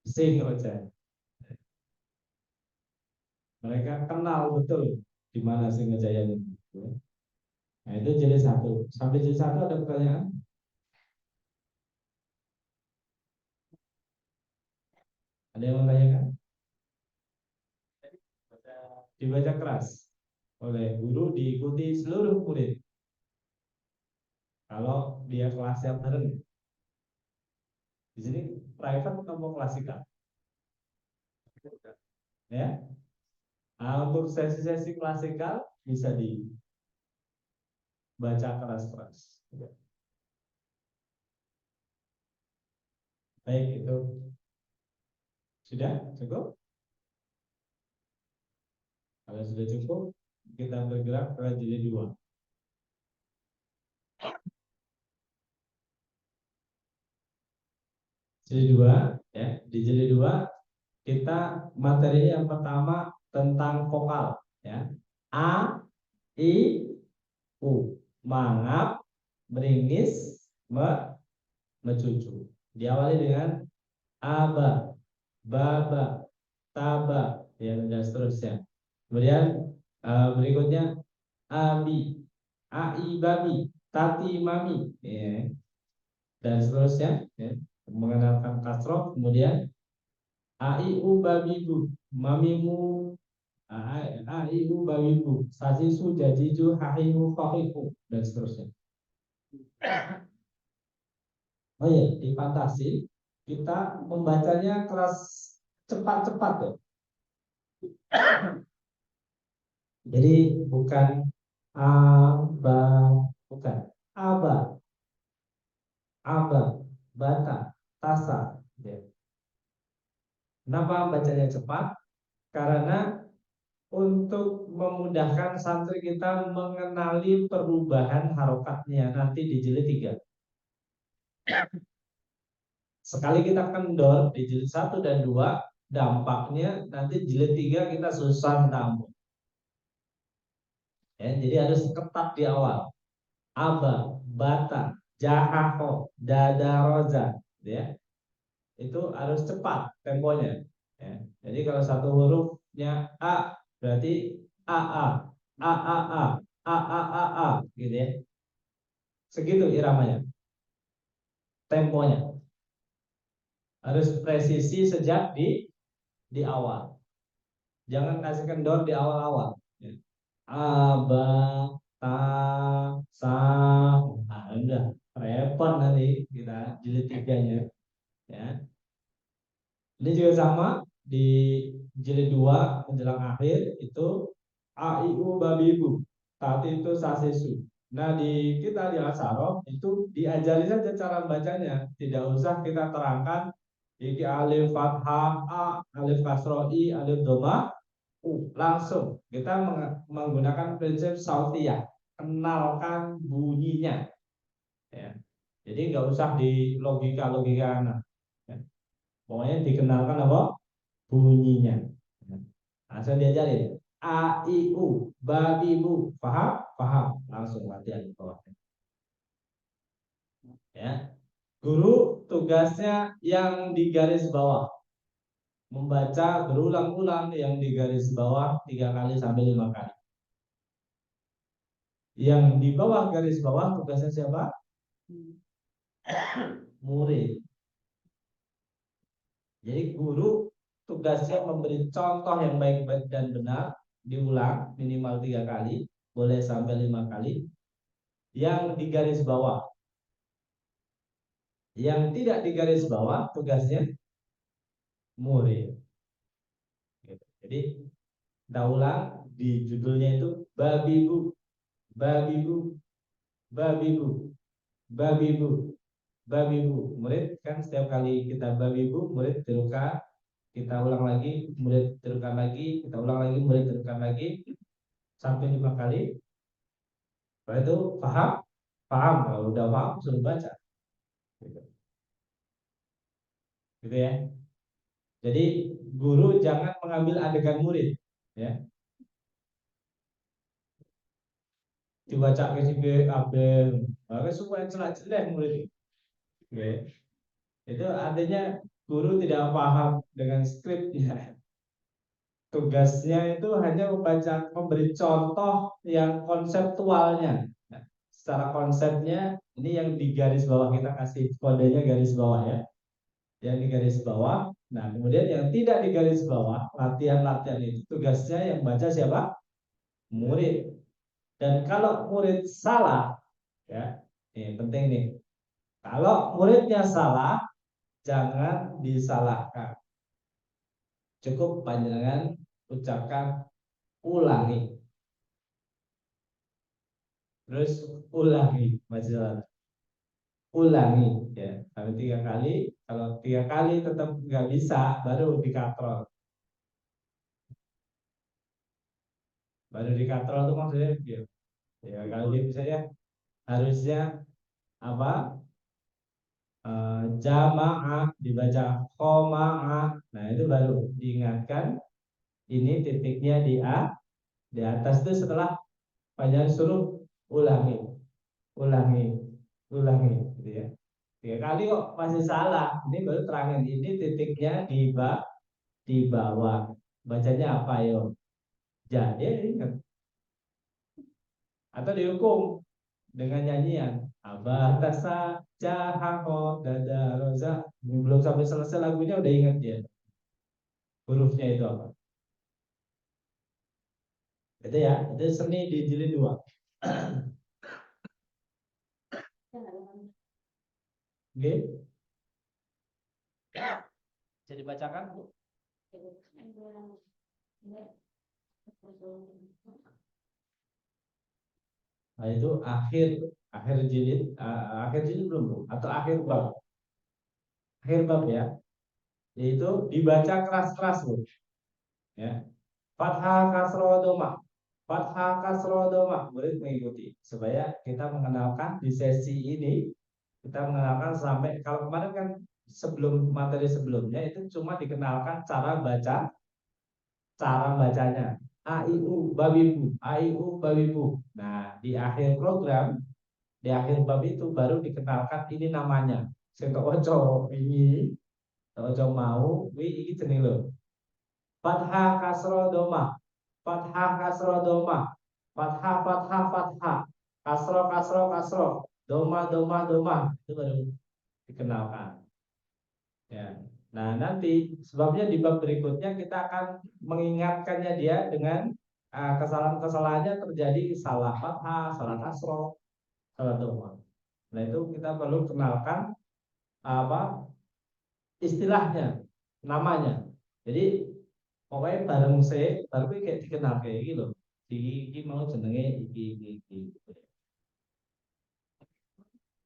Sing Oja. Mereka kenal betul di mana Singojaya itu. Nah itu jilid satu. Sampai jilid satu ada pertanyaan? Ada yang mau tanyakan? Dibaca keras oleh guru, diikuti seluruh murid. Kalau dia kelas yang modern, di sini private atau klasikal, ya. Nah, untuk sesi-sesi klasikal bisa dibaca keras-keras. Baik itu sudah cukup. Kalau sudah cukup, kita bergerak ke jilid 2. Jilid 2, ya. Di jilid 2 kita materi yang pertama tentang vokal, ya. A, I, U. Mangap, meringis, mecucu. Diawali dengan aba, baba, taba, ya, dan seterusnya. Kemudian berikutnya abi, ai, babi, tati, mami, ya, dan seterusnya. Ya. Mengenalkan kasroh, kemudian aiu babibu, mamimu, aiu babibu, sasisu, jajiju, hahihu, fahihu, dan seterusnya. Oh iya, di fantasi kita membacanya kelas cepat-cepat ya. Jadi bukan aba, bukan aba, aba, bata, tasa. Ya. Kenapa bacanya cepat? Karena untuk memudahkan santri kita mengenali perubahan harokatnya nanti di jilid 3. Sekali kita kendor di jilid 1 dan 2, dampaknya nanti jilid 3 kita susah namun. Ya, jadi harus ketat di awal. Aba, bata, jahaho, dadaroza, ya. Itu harus cepat temponya. Ya. Jadi kalau satu hurufnya A berarti A A A A A A A A A gitu ya. Segitu iramanya, temponya. Harus presisi sejak di awal. Jangan kasih kendor di awal-awal. Ya. Aba, ta, sa, udah repot nanti kita jilid 3-nya. Ya. Ini juga sama di jilid 2 menjelang akhir itu aiu babi ibu, tati itu sasesu. Nah di kita di Asaro itu diajari saja cara bacanya, tidak usah kita terangkan iki alif fathah a, alif kasroh i, alif doma u, langsung kita menggunakan prinsip sautiyah, kenalkan bunyinya. Ya. Jadi nggak usah di logika-logika, nah, ya. Pokoknya dikenalkan apa? Bunyinya. Langsung diajarin. A, I, U, babi, bu. Paham? Paham. Langsung latihan di bawahnya. Ya. Guru tugasnya yang di garis bawah. Membaca berulang-ulang yang di garis bawah 3 kali sampai 5 kali. Yang di bawah garis bawah tugasnya siapa? Murid. Jadi guru tugasnya memberi contoh yang baik-baik dan benar, diulang minimal 3 kali, boleh sampai 5 kali. Yang di garis bawah, yang tidak di garis bawah tugasnya murid. Gitu. Jadi kita ulang di judulnya itu babi bu, babi bu, babi bu, babi bu, babi bu. Murid kan setiap kali kita babi bu, murid tirukan, kita ulang lagi, murid tirukan lagi, kita ulang lagi, murid tirukan lagi sampai 5 kali. Setelah itu paham? Paham. Kalau udah paham suruh baca. gitu ya. Jadi guru jangan mengambil adegan murid, ya. Dibaca ke sini abel, maka supaya celah-celah murid. Oke. Itu artinya guru tidak paham dengan skripnya. Tugasnya itu hanya membaca, memberi contoh yang konseptualnya. Nah, secara konsepnya ini yang di garis bawah kita kasih kodenya garis bawah ya. Yang di garis bawah. Nah, kemudian yang tidak di garis bawah, latihan-latihan itu tugasnya yang baca siapa? Murid. Dan kalau murid salah, ya, ini penting nih. Kalau muridnya salah, jangan disalahkan. Cukup panjangan ucapkan ulangi. Terus ulangi, masalah ulangi ya. Sampai 3 kali. Kalau 3 kali tetap nggak bisa, baru dikatrol. Baru dikatrol itu maksudnya gitu. Ya kalau dia misalnya harusnya apa? Jamaah dibaca komaah. Nah itu baru diingatkan. Ini titiknya di A. Di atas itu setelah panjang suruh ulangi, ulangi, ulangi, gitu ya. 3 kali kok masih salah. Ini baru terangin. Ini titiknya di bawah. Bacanya apa yo? Jadi ingat. Atau dihukum dengan nyanyian. Abah tasa jahako dada roza. Belum sampai selesai lagunya udah ingat ya. Hurufnya itu apa? Itu ya. Itu seni di jilid 2. Oke. Bisa dibacakan Bu? Nah itu akhir akhir jilid, akhir jilid belum Bu? Atau akhir bab ya, yaitu dibaca keras-keras Bu, ya. Fathah kasroh domah, fathah kasroh domah, murid mengikuti supaya kita mengenalkan di sesi ini, kita mengenalkan sampai kalau kemarin kan sebelum materi sebelumnya itu cuma dikenalkan cara bacanya a i u babibu, a i u babibu. Nah di akhir program, di akhir bab itu baru dikenalkan ini namanya. Sing tok ojo ini, tok ojo mau, wi iki jeneng lho. Fathah kasroh domah, fathah kasroh domah, fathah fathah fathah, kasroh kasroh kasroh, doma doma doma, itu baru dikenalkan. Ya. Nah, nanti sebabnya di bab berikutnya kita akan mengingatkannya dia dengan kesalahan-kesalahannya terjadi salah fathah, salah kasroh, salah doma. Nah, itu kita perlu kenalkan apa istilahnya, namanya. Jadi pokoknya bareng saya baru kayak dikenal kayak gitu. Iki mau jenenge iki.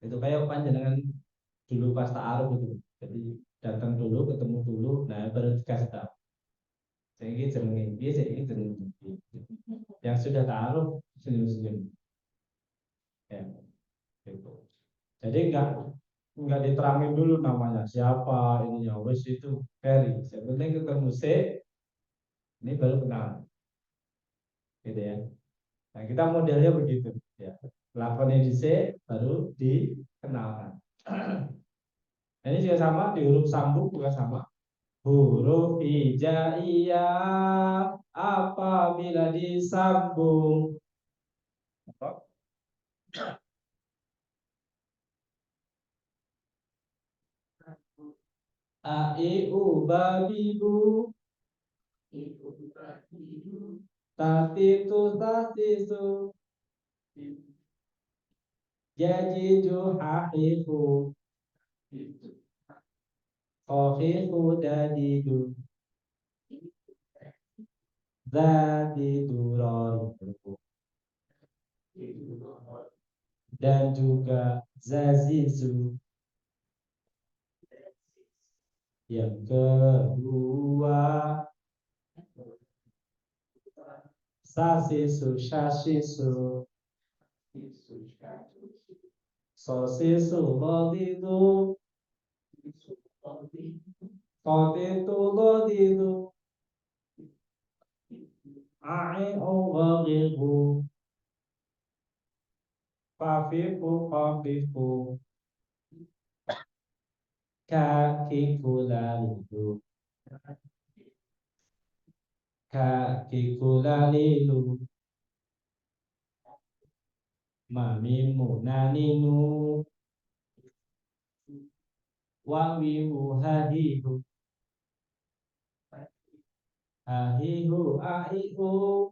Itu kayak panjenengan dulu pas ta'aruf itu. Jadi datang dulu, ketemu dulu, nah baru dikasih tahu. Saya ini jenenge iki, saya ini jenenge iki. Yang sudah ta'aruf senyum-senyum. Ya, gitu. Jadi enggak diterangin dulu namanya siapa ininya wes itu Ferry. Yang penting ketemu C, ini baru kenal, gitu ya. Nah, kita modelnya begitu, ya. Lakonnya di C baru dikenalkan. Nah, ini juga sama di huruf sambung juga sama. Huruf hijaiyah apabila disambung. A I U babibu, tatitu tatisu, jajiju hahiku, kohiku dadidu, dadidu roriku. Dan juga zazizu. Yang kedua sasisu shashisu, sosisu lodidu, Qatitu qatitu a'i au ghaqiqu fafiqu fafiqu kakiku lalilu kakiku lalilu mamimu naninu wawihu hadihu ahihu aihu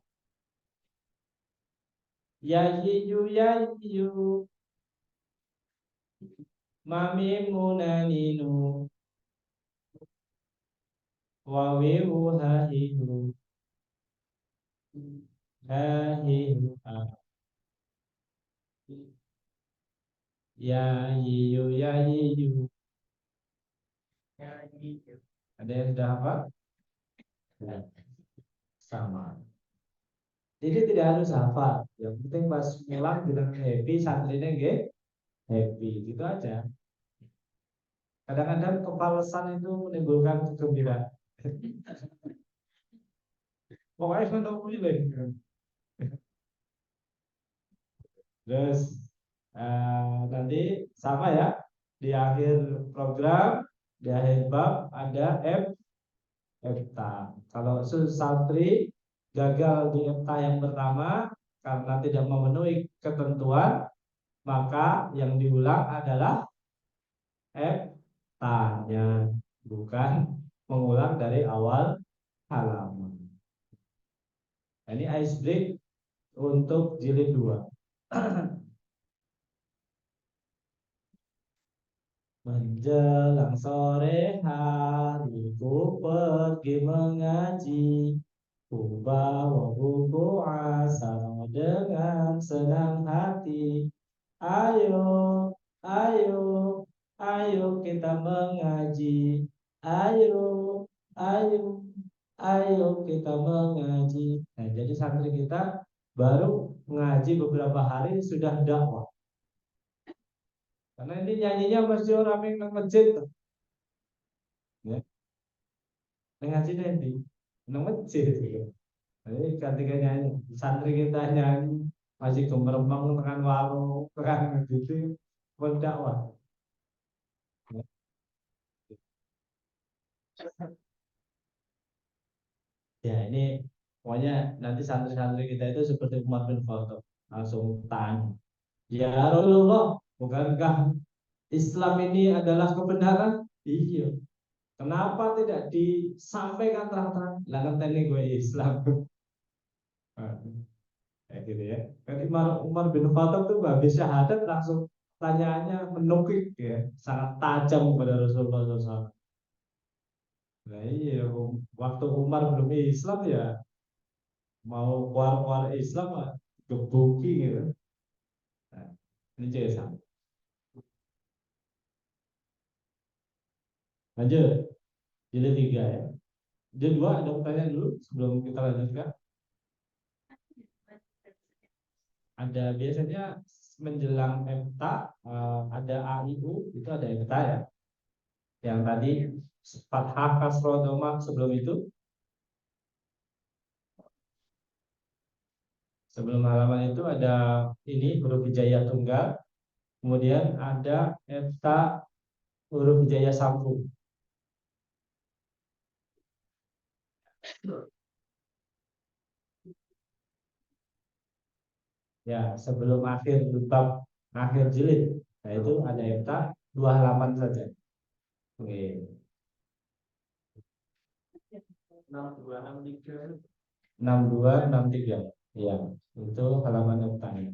yahiyu yahiyu mamimu naninu wawihu hahihu hahihu yahiyu yahiyu. Ada yang sudah hafal? Ya, sama. Jadi tidak harus hafal. Yang penting pas pulang bilang happy, santrinya nggih happy, gitu aja. Kadang-kadang kepalesan itu menimbulkan kegembiraan. Pokoknya menunggu ini. Terus nanti sama ya, di akhir program, di akhir bab ada EPTA. Kalau santri gagal di EPTA yang pertama karena tidak memenuhi ketentuan, maka yang diulang adalah EPTA-nya, bukan mengulang dari awal halaman. Ini ice break untuk jilid 2. Menjelang sore hari ku pergi mengaji, ku bawa buku asal dengan senang hati. Ayo, ayo, ayo kita mengaji. Ayo, ayo, ayo kita mengaji. Nah, jadi santri kita baru ngaji beberapa hari sudah dakwah. Karena ini nyanyinya masih orang yang masjid tuh. Ya, ngaji nanti nang masjid gitu. Jadi ketika nyanyi santri kita nyanyi masih gemerembang tekan walu tekan gitu pun dakwah. Ya ini pokoknya nanti santri-santri kita itu seperti Umar bin Khattab langsung tanya, ya Rasulullah, bukankah Islam ini adalah kebenaran? Iya. Kenapa tidak disampaikan terang-terang? Lah ngenteni gue Islam. Kayak gitu ya. Kan Umar bin Khattab tuh habis syahadat langsung tanyaannya menukik ya, sangat tajam kepada Rasulullah SAW. Nah iya, waktu Umar belum Islam ya mau keluar-keluar Islam lah, gebuki gitu. Nah, ini juga sama. Lanjut, jilid 3 ya. Jilid 2 ada pertanyaan dulu sebelum kita lanjutkan. Ada biasanya menjelang EPTA ada AIU itu ada EPTA ya. Yang tadi fathah kasroh dhamma sebelum itu, sebelum halaman itu ada ini huruf hijaiyah tunggal, kemudian ada EPTA huruf hijaiyah sambung. Ya, sebelum akhir bab akhir jilid. Nah, itu ada EPTA 2 halaman saja. Oke. 6263. Ya, itu halaman EPTA.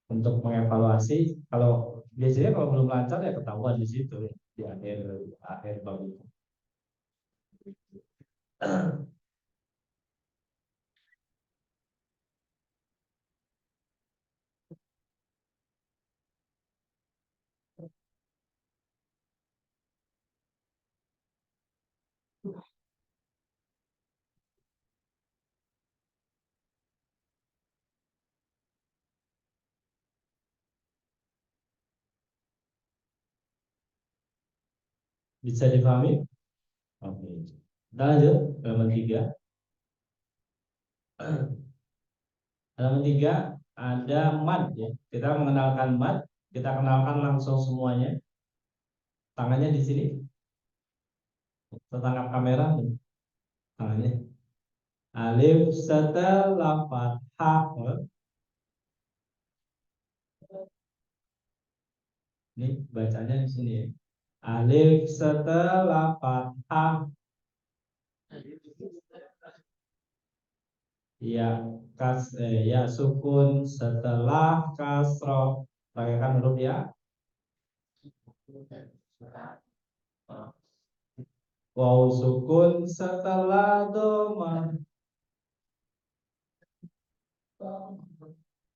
Untuk mengevaluasi, kalau biasanya kalau belum lancar ya ketahuan di situ ya, di akhir akhir bab itu. Bisa dipahami? Oke. Kita lanjut halaman 3. Halaman 3 ada mad ya. Kita mengenalkan mad, kita kenalkan langsung semuanya. Tangannya di sini. Tetangga kamera tangannya. Alif setelah fathah. Ini bacanya di sini ya. Alif setelah fathah. Ya, ya sukun setelah kasroh. Pakaikan huruf ya. Waw sukun setelah doma.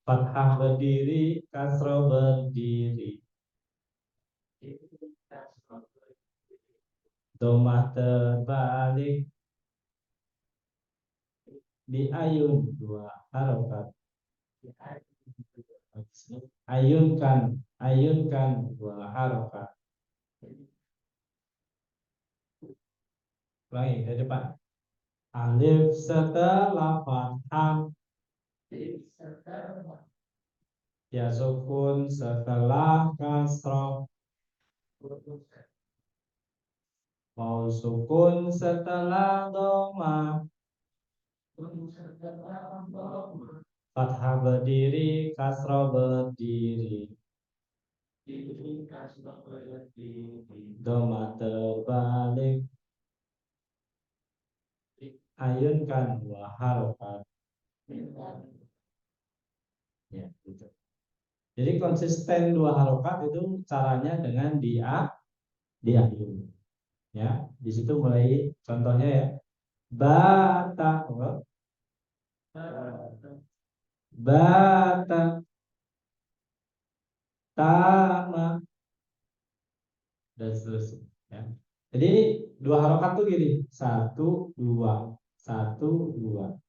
Fathah berdiri, kasroh berdiri. Domah terbalik. Diayun 2 harokat. Ayunkan, ayunkan 2 harokat. Ulangi ke depan. Alif setelah fathah. Ya sukun setelah kasroh. Mau sukun setelah doma. Fathah berdiri, kasroh berdiri. Doma terbalik. Ayunkan 2 harokat. Ya, gitu. Jadi konsisten 2 harokat itu caranya dengan diayun. Ya, di situ mulai contohnya ya. Bata, bata, tama, dan seterusnya. Ya. Jadi 2 harokat tuh gini, 1, 2, 1, 2.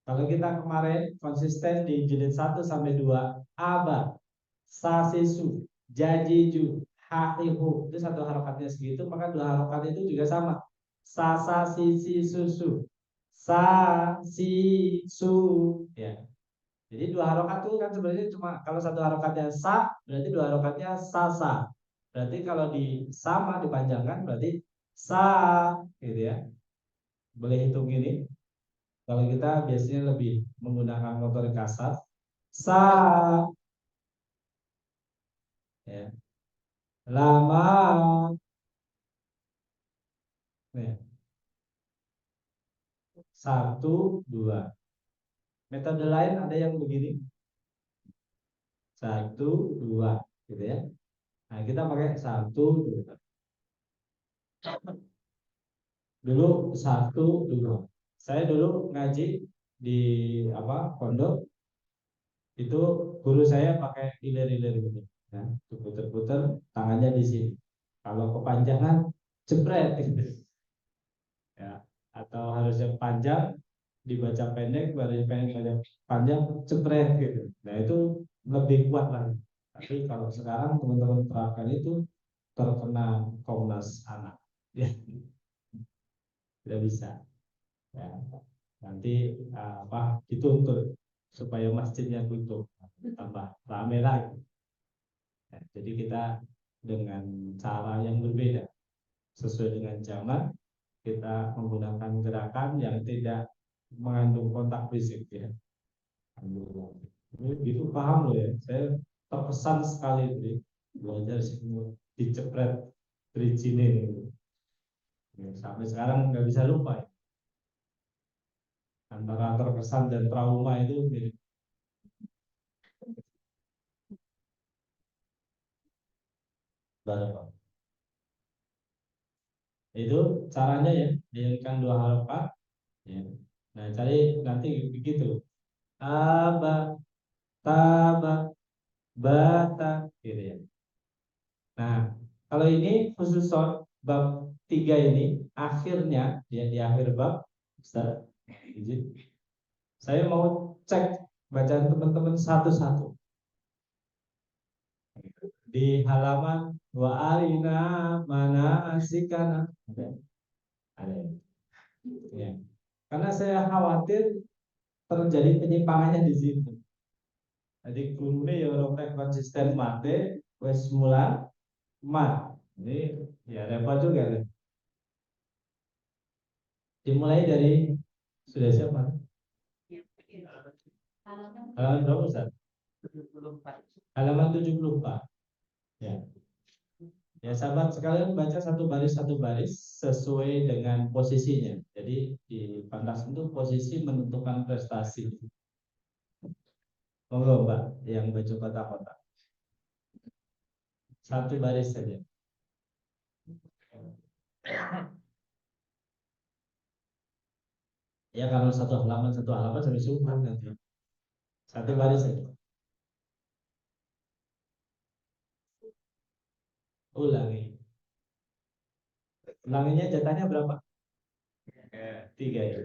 Kalau kita kemarin konsisten di jilid 1 sampai 2, aba, sasisu, jajiju, hahihu, itu 1 harokatnya segitu, maka 2 harokat itu juga sama. Sa, sa, si, susu, sa, si, su, ya. Jadi 2 harokat itu kan sebenarnya cuma kalau 1 harokatnya sa, berarti 2 harokatnya sa. Berarti kalau di sama dipanjangkan berarti sa, gitu ya. Boleh hitung ini. Kalau kita biasanya lebih menggunakan motorik kasar, sa, ya. Lama, ya. 1, 2. Metode lain ada yang begini, 1, 2, gitu ya. Nah kita pakai 1, 2. Dulu 1, 2. Saya dulu ngaji di pondok itu guru saya pakai ilir-ilir gitu, ya, puter-puter tangannya di sini. Kalau kepanjangan jepret gitu. Ya, atau harus yang panjang dibaca pendek, baca pendek baca panjang jepret gitu. Nah itu lebih kuat lagi. Tapi kalau sekarang teman-teman terapkan itu terkena Komnas Anak, ya tidak bisa. Ya, nanti dituntut supaya masjidnya tutup, tambah rame lagi. Ya, jadi kita dengan cara yang berbeda sesuai dengan zaman, kita menggunakan gerakan yang tidak mengandung kontak fisik ya. Ini gitu paham loh ya. Saya terkesan sekali itu belajar semua dicepret berizinin gitu. Ya, sampai sekarang nggak bisa lupa ya. Antara terkesan dan trauma itu mirip. Banget. Itu caranya ya, dijadikan 2 harokat ya. Nah cari nanti begitu, aba, taba, bata gitu ya. Nah kalau ini khusus bab 3 ini akhirnya ya, di akhir bab Ustaz, izin, saya mau cek bacaan teman-teman satu-satu di halaman Wa arina mana asikana. Oke. Ada. Ya. Karena saya khawatir terjadi penyimpangannya di situ. Jadi gurune ya ora konsisten mate wis mulang mat. Ini ya repot juga. Dimulai dari sudah siapa? Halaman berapa Ustaz? 74. Halaman 74. Ya. Ya sahabat sekalian baca satu baris sesuai dengan posisinya. Jadi di pantas itu posisi menentukan prestasi. Monggo Mbak yang baju kotak-kotak. Satu baris saja. Ya kalau satu halaman sampai subuh nanti. Satu baris saja. Ulangi. Ulanginya jatahnya berapa? Tiga ya.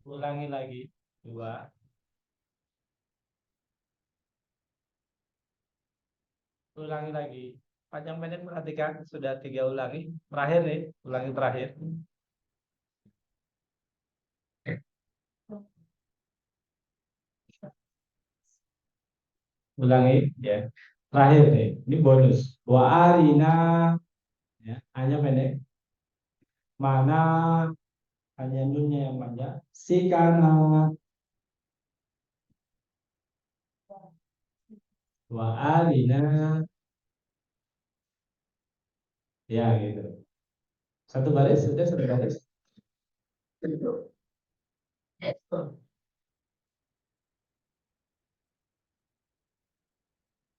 Ulangi lagi. Dua. Ulangi lagi. Panjang-panjang perhatikan. Sudah tiga ulangi. Terakhir nih. Ulangi terakhir. Ulangi ya. Terakhir nih. Ini bonus. Wa arina. Ya, hanya pendek. Mana hanya nunnya yang panjang. Si kana. Wa arina. Ya gitu. Satu baris sudah satu baris.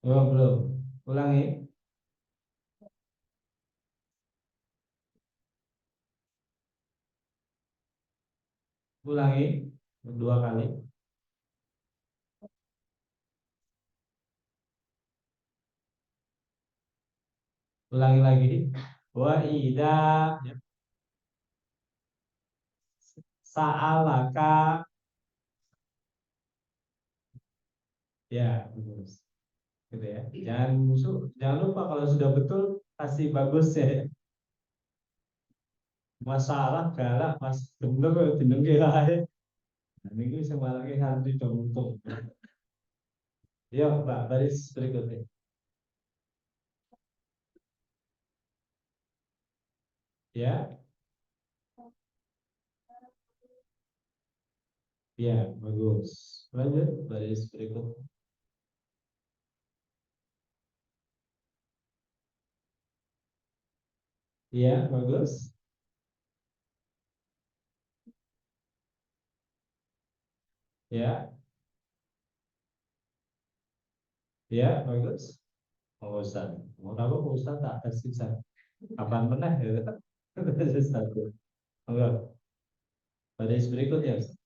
Oh, belum. Ulangi. Ulangi dua kali. Ulangi lagi. Wa ida ya. Sa'alaka ya bagus. Gitu ya. Jangan lupa kalau sudah betul pasti bagus ya. Masalah galak pas bener jenenge ae. Nah, ini sama lagi nanti contoh. Ya, Pak, baris berikutnya. Ya, ya, bagus. Lanjut, baris berikut. Ya, bagus. Ya, ya, bagus. Oh, Ustaz. Mau tahu Ustaz tak kasih Ustaz. Kapan pernah ya? Satu. Enggak. Baris berikutnya. Ustaz.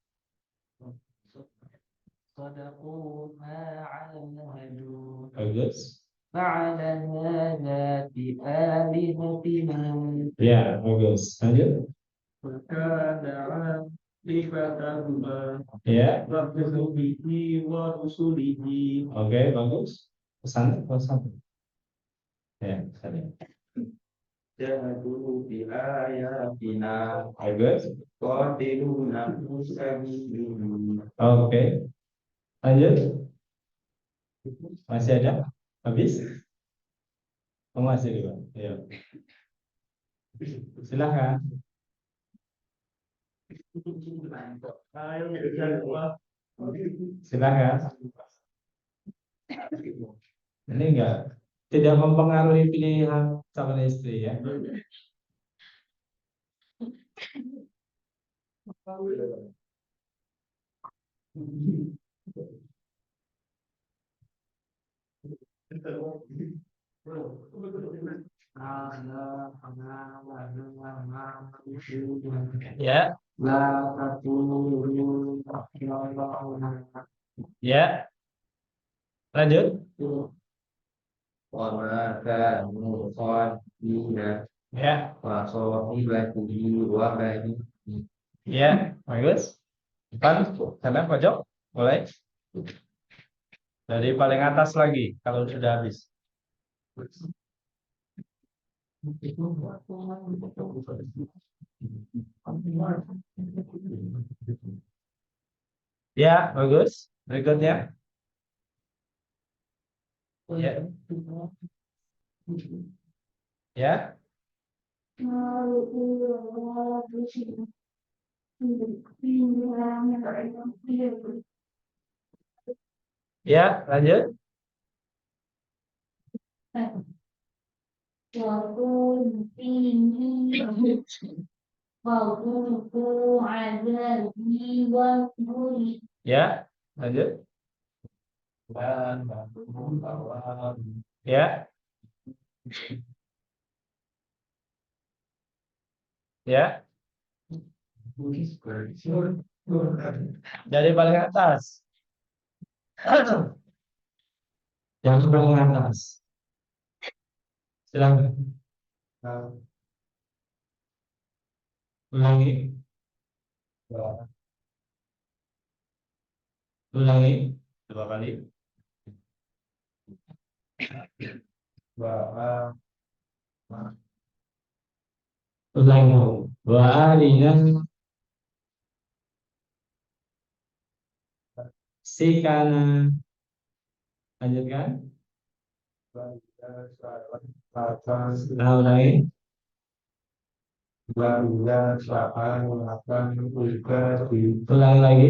صدقوا ما عاهدوا Bagus. فعلى هذا بآلهتنا Ya, bagus. Lanjut. وكان عاقبتهما Ya, وكذبه ورسله oke, bagus. Pesan. Ya, pesan. جاهدوا بآياتنا Bagus. قاتلون مسلمين. Oke, lanjut. Masih ada? Habis? Oh, masih dua. Ya. Silakan. Silakan. Ini enggak tidak mempengaruhi pilihan calon istri ya. Ya, ya, lanjut. وما كانوا خالدين Ya, وصاحبته وبنيه Ya, bagus. Depan, sana pojok, mulai. Dari paling atas lagi, kalau sudah habis. Ya, bagus. Berikutnya. Ya. Ya. Ya, lanjut. Ya, lanjut. Ya, ya. Dari paling atas. Yang paling atas. Silakan. Ulangi. Ulangi. 2 kali. Ulangi. Wa'alina sikana. Lanjutkan. Nah, ulangi. Ulangi lagi.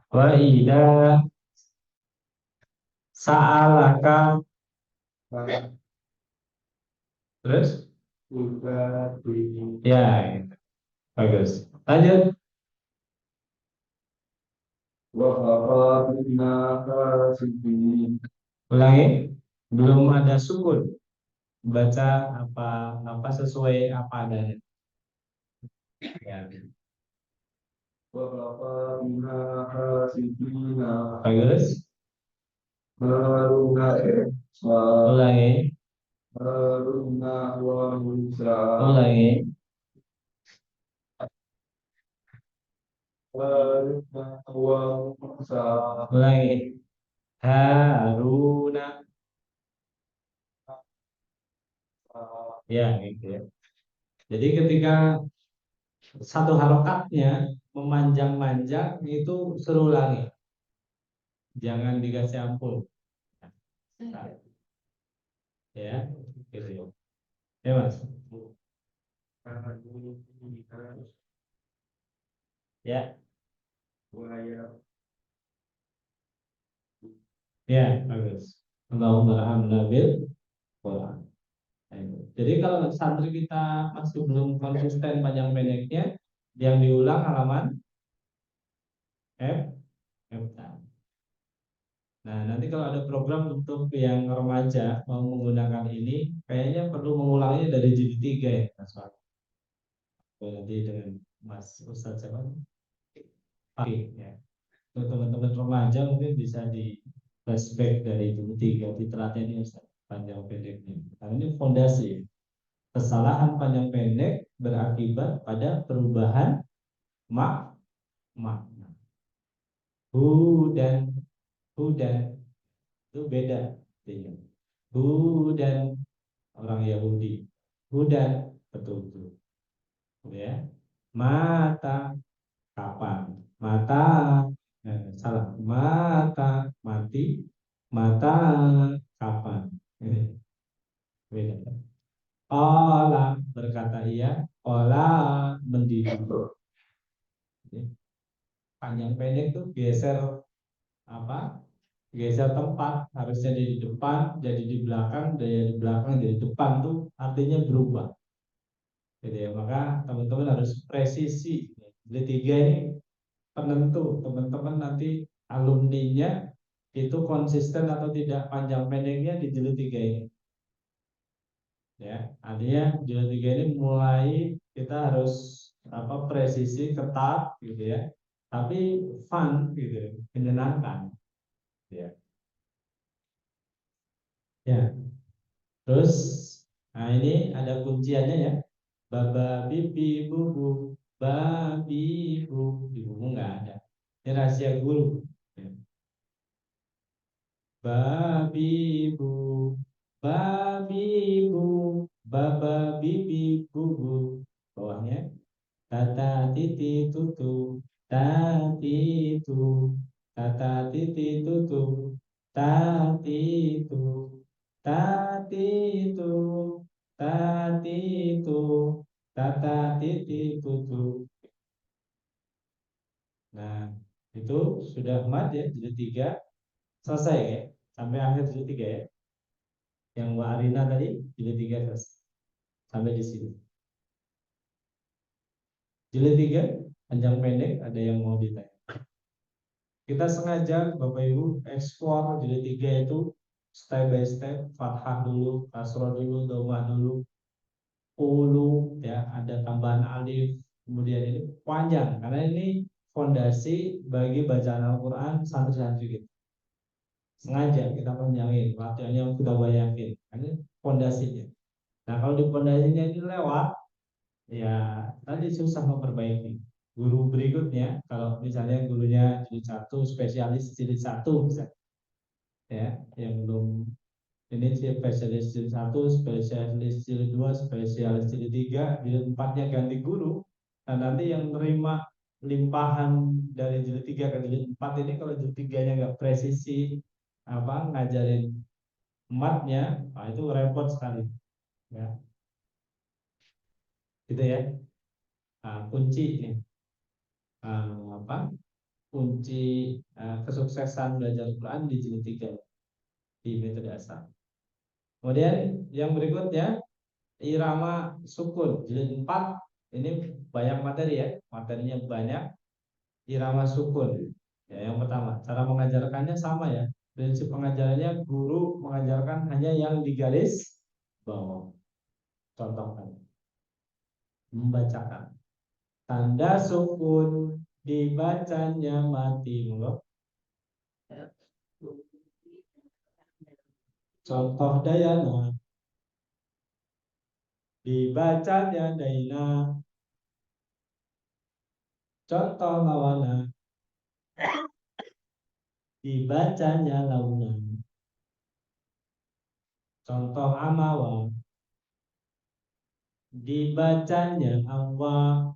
Wa ida sa'alaka. Terus? Ya, bagus. Lanjut. Ulangi. Belum ada sukun. Baca apa sesuai apa adanya. Ya. Bagus. Ulangi. Ulangi. Ulangi. Haruna. Ya, gitu ya. Jadi ketika satu harokatnya memanjang-manjang itu suruh ulangi. Jangan dikasih ampun. Nah, ya, gitu ya. Ya, Mas. Ya, ya, bagus. Allahumma arhamna bil Quran. Jadi kalau santri kita masih belum konsisten panjang pendeknya, yang diulang halaman F, F. Nah, nanti kalau ada program untuk yang remaja mau menggunakan ini, kayaknya perlu mengulangnya dari jilid 3 ya, Mas Pak. Nanti dengan Mas Ustadz siapa? Oke, ya. Untuk teman-teman remaja mungkin bisa di flashback dari jilid 3 ditelaten Ustadz panjang pendeknya. Karena ini fondasi. Kesalahan panjang pendek berakibat pada perubahan makna. Dan dan itu beda artinya. Dan orang Yahudi. Hudan petunjuk. Ya. Mata kapan? Mata salah. Mata mati. Mata kapan? Ini beda. Ola berkata iya. Ola mendidik. Panjang pendek tuh geser apa? Geser tempat, harusnya di depan jadi di belakang, dari di belakang jadi depan tuh artinya berubah. Gitu ya, maka teman-teman harus presisi. Jadi 3 ini penentu teman-teman nanti alumninya itu konsisten atau tidak panjang pendeknya di jilid 3 ini. Ya, artinya jilid 3 ini mulai kita harus presisi ketat gitu ya. Tapi fun gitu, menyenangkan. Ya. Ya. Terus Nah, ini ada kunciannya ya. Baba bibi bubu, babi bu, di buku nggak ada. Ini rahasia guru. Ya. Babi bu, babi bu, baba bibi bubu. Bawahnya tata titi tutu, tati tu, tata titi tutu, tati tu, tati tu, tati tu, tata titi tutu. Nah, itu sudah mat ya, jilid 3 selesai ya, sampai akhir jilid 3 ya. Yang Mbak Arina tadi jilid 3 selesai sampai di sini. Jilid 3 panjang pendek ada yang mau ditanya. Kita sengaja Bapak Ibu ekspor jilid 3 itu step by step, fathah dulu, kasroh dulu, dhammah dulu, ulu ya, ada tambahan alif, kemudian ini panjang karena ini fondasi bagi bacaan Al-Qur'an santri-santri kita. Sengaja kita panjangin, latihannya kita banyakin. Ini fondasinya. Nah, kalau di fondasinya ini lewat, ya tadi susah memperbaiki. Guru berikutnya, kalau misalnya gurunya jilid 1, spesialis jilid 1 misalnya, ya, yang belum ini spesialis jilid 1, spesialis jilid 2, spesialis jilid 3, jilid 4-nya ganti guru. Dan nanti yang menerima limpahan dari jilid 3 ke jilid 4 ini kalau jilid 3-nya nggak presisi apa ngajarin matnya, nah itu repot sekali ya. Gitu ya. Nah, kunci ini apa? Kunci kesuksesan belajar Quran di jilid 3 di metode asal. Kemudian yang berikutnya irama sukun jilid 4 ini banyak materi ya, materinya banyak. Irama sukun ya, yang pertama cara mengajarkannya sama ya, prinsip pengajarannya guru mengajarkan hanya yang digaris bawah. Contohkan membacakan tanda sukun dibacanya mati mulu. Contoh dayana dibacanya daina. Contoh lawana dibacanya launa. Contoh amawa dibacanya awa.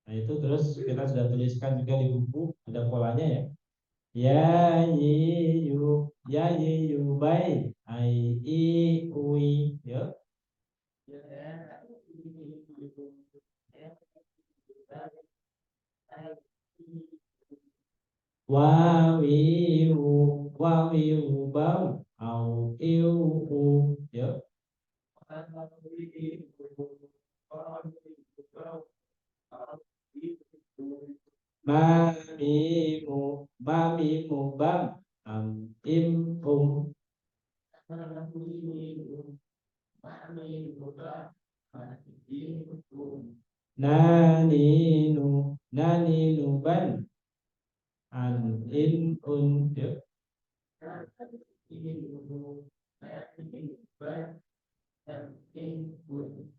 Nah itu terus kita sudah tuliskan juga di buku, ada polanya ya. Ya yi yu, ya yi yu bai, ai i ui, ya. Wawiu, wawiu bau, au iu u, ya. Mamimu, mamimu bang, am im naninu, naninu ban, an in un, ya.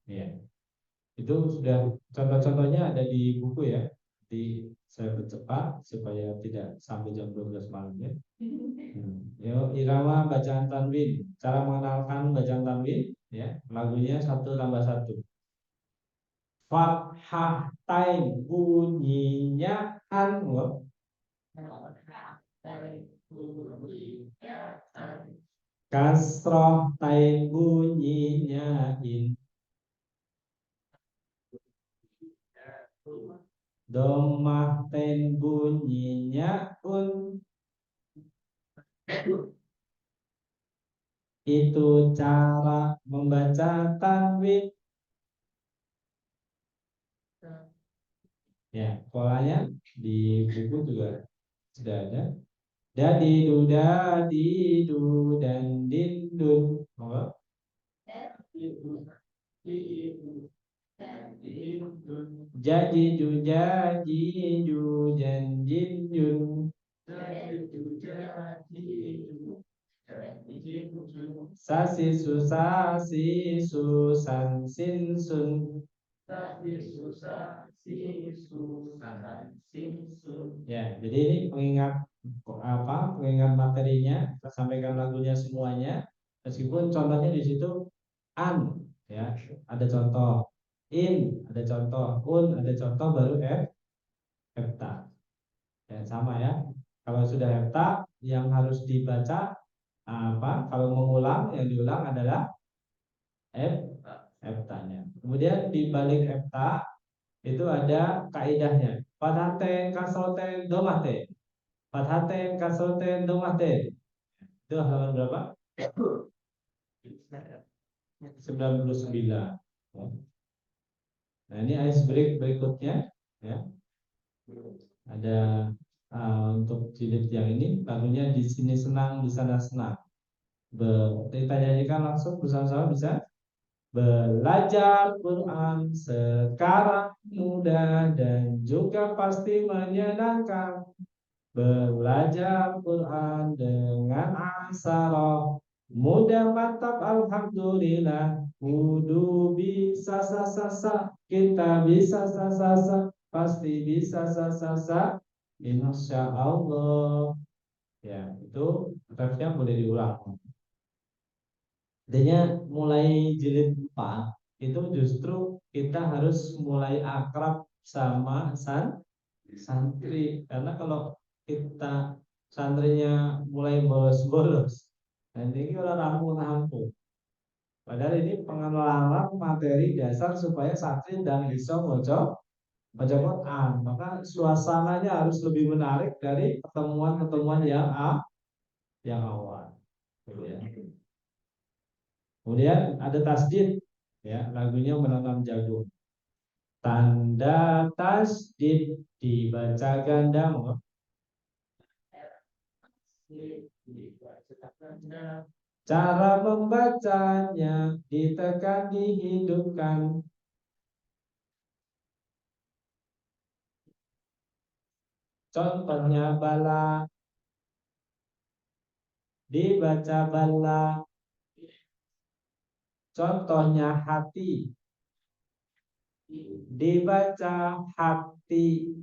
Ya. Itu sudah contoh-contohnya ada di buku ya. Di saya percepat supaya tidak sampai jam 12 malam ya. Yo, irama bacaan tanwin. Cara mengenalkan bacaan tanwin ya. Lagunya 1 tambah 1. Fathah tain bunyinya an loh. Kasroh tain bunyinya in. Domah tain bunyinya un. Itu cara membaca tanwin. Ya, polanya di buku juga sudah ada. Dadidu dan dindun. Oh. Jajiju dan jinjun. Sasi susa si susan sin sun. Ya, jadi ini pengingat apa? Pengingat materinya. Kita sampaikan lagunya semuanya. Meskipun contohnya di situ an, ya, ada contoh. In, ada contoh. Un, ada contoh. Baru hepta. Ya, sama ya. Kalau sudah hepta, yang harus dibaca apa? Kalau mengulang, yang diulang adalah heftanya. Kemudian di balik hepta itu ada kaidahnya. Fathaten kasroten domate. Fathaten kasroten domate. Itu halaman berapa? 99. Nah, ini ice break berikutnya ya. Ada untuk jilid yang ini lagunya di sini senang, di sana senang. Kita nyanyikan langsung bersama-sama bisa. Belajar Quran sekarang mudah dan juga pasti menyenangkan. Belajar Quran dengan asaro mudah mantap alhamdulillah. Kudu bisa sasa kita bisa sasa pasti bisa sasa insya Allah. Ya itu refnya boleh diulang. Artinya mulai jilid 4 itu justru kita harus mulai akrab sama santri, karena kalau kita santrinya mulai bolos-bolos nanti orang rampung-rampung. Padahal ini pengenalan materi dasar supaya santri dan iso moco baca Quran, maka suasananya harus lebih menarik dari pertemuan-pertemuan yang awal, gitu ya. Kemudian ada tasdid, ya, lagunya menanam jagung. Tanda tasdid dibaca ganda. Cara membacanya ditekan dihidupkan. Contohnya bala dibaca bala. Contohnya hati dibaca hati.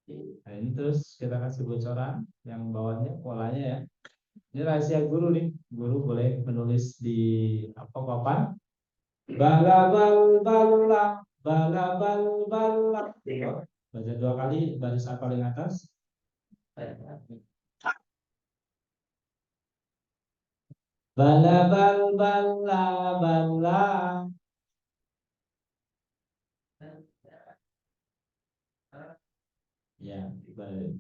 Nah, ini terus kita kasih bocoran yang bawahnya polanya ya. Ini rahasia guru nih. Guru boleh menulis di apa papan. Bala bal bala bala bal bala. Baca 2 kali baris apa paling atas. Bala bal bala bala. Ya, balik.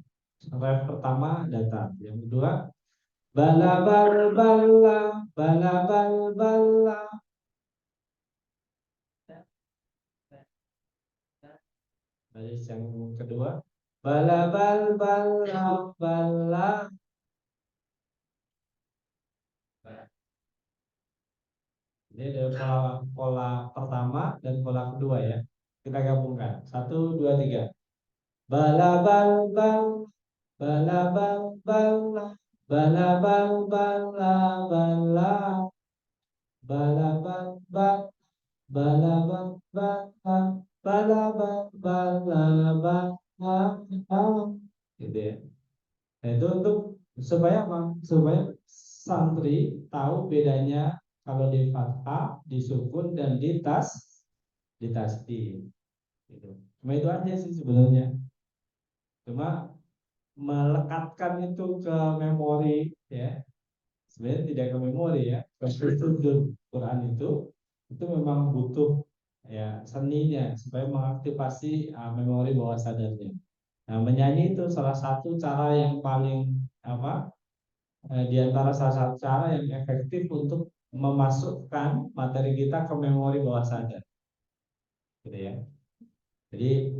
Ref pertama datar. Yang kedua bala bal bala bala bal bala. Baris yang kedua bala bal bala bala. Jadi ada pola pertama dan pola kedua ya. Kita gabungkan. 1, 2, 3. Bala bal bal bala bal bala bala bal bala bala bala bal bal bala bal bala bala bal bala bala. Gitu ya. Nah, itu untuk supaya apa? Supaya santri tahu bedanya kalau di fathah, di sukun dan di tasdid. Gitu. Cuma itu aja sih sebenarnya. Cuma melekatkan itu ke memori ya. Sebenarnya tidak ke memori ya. Ke struktur Quran itu memang butuh ya seninya supaya mengaktifasi memori bawah sadarnya. Nah, menyanyi itu salah satu cara yang paling apa? Di antara salah satu cara yang efektif untuk memasukkan materi kita ke memori bawah sadar, gitu ya. Jadi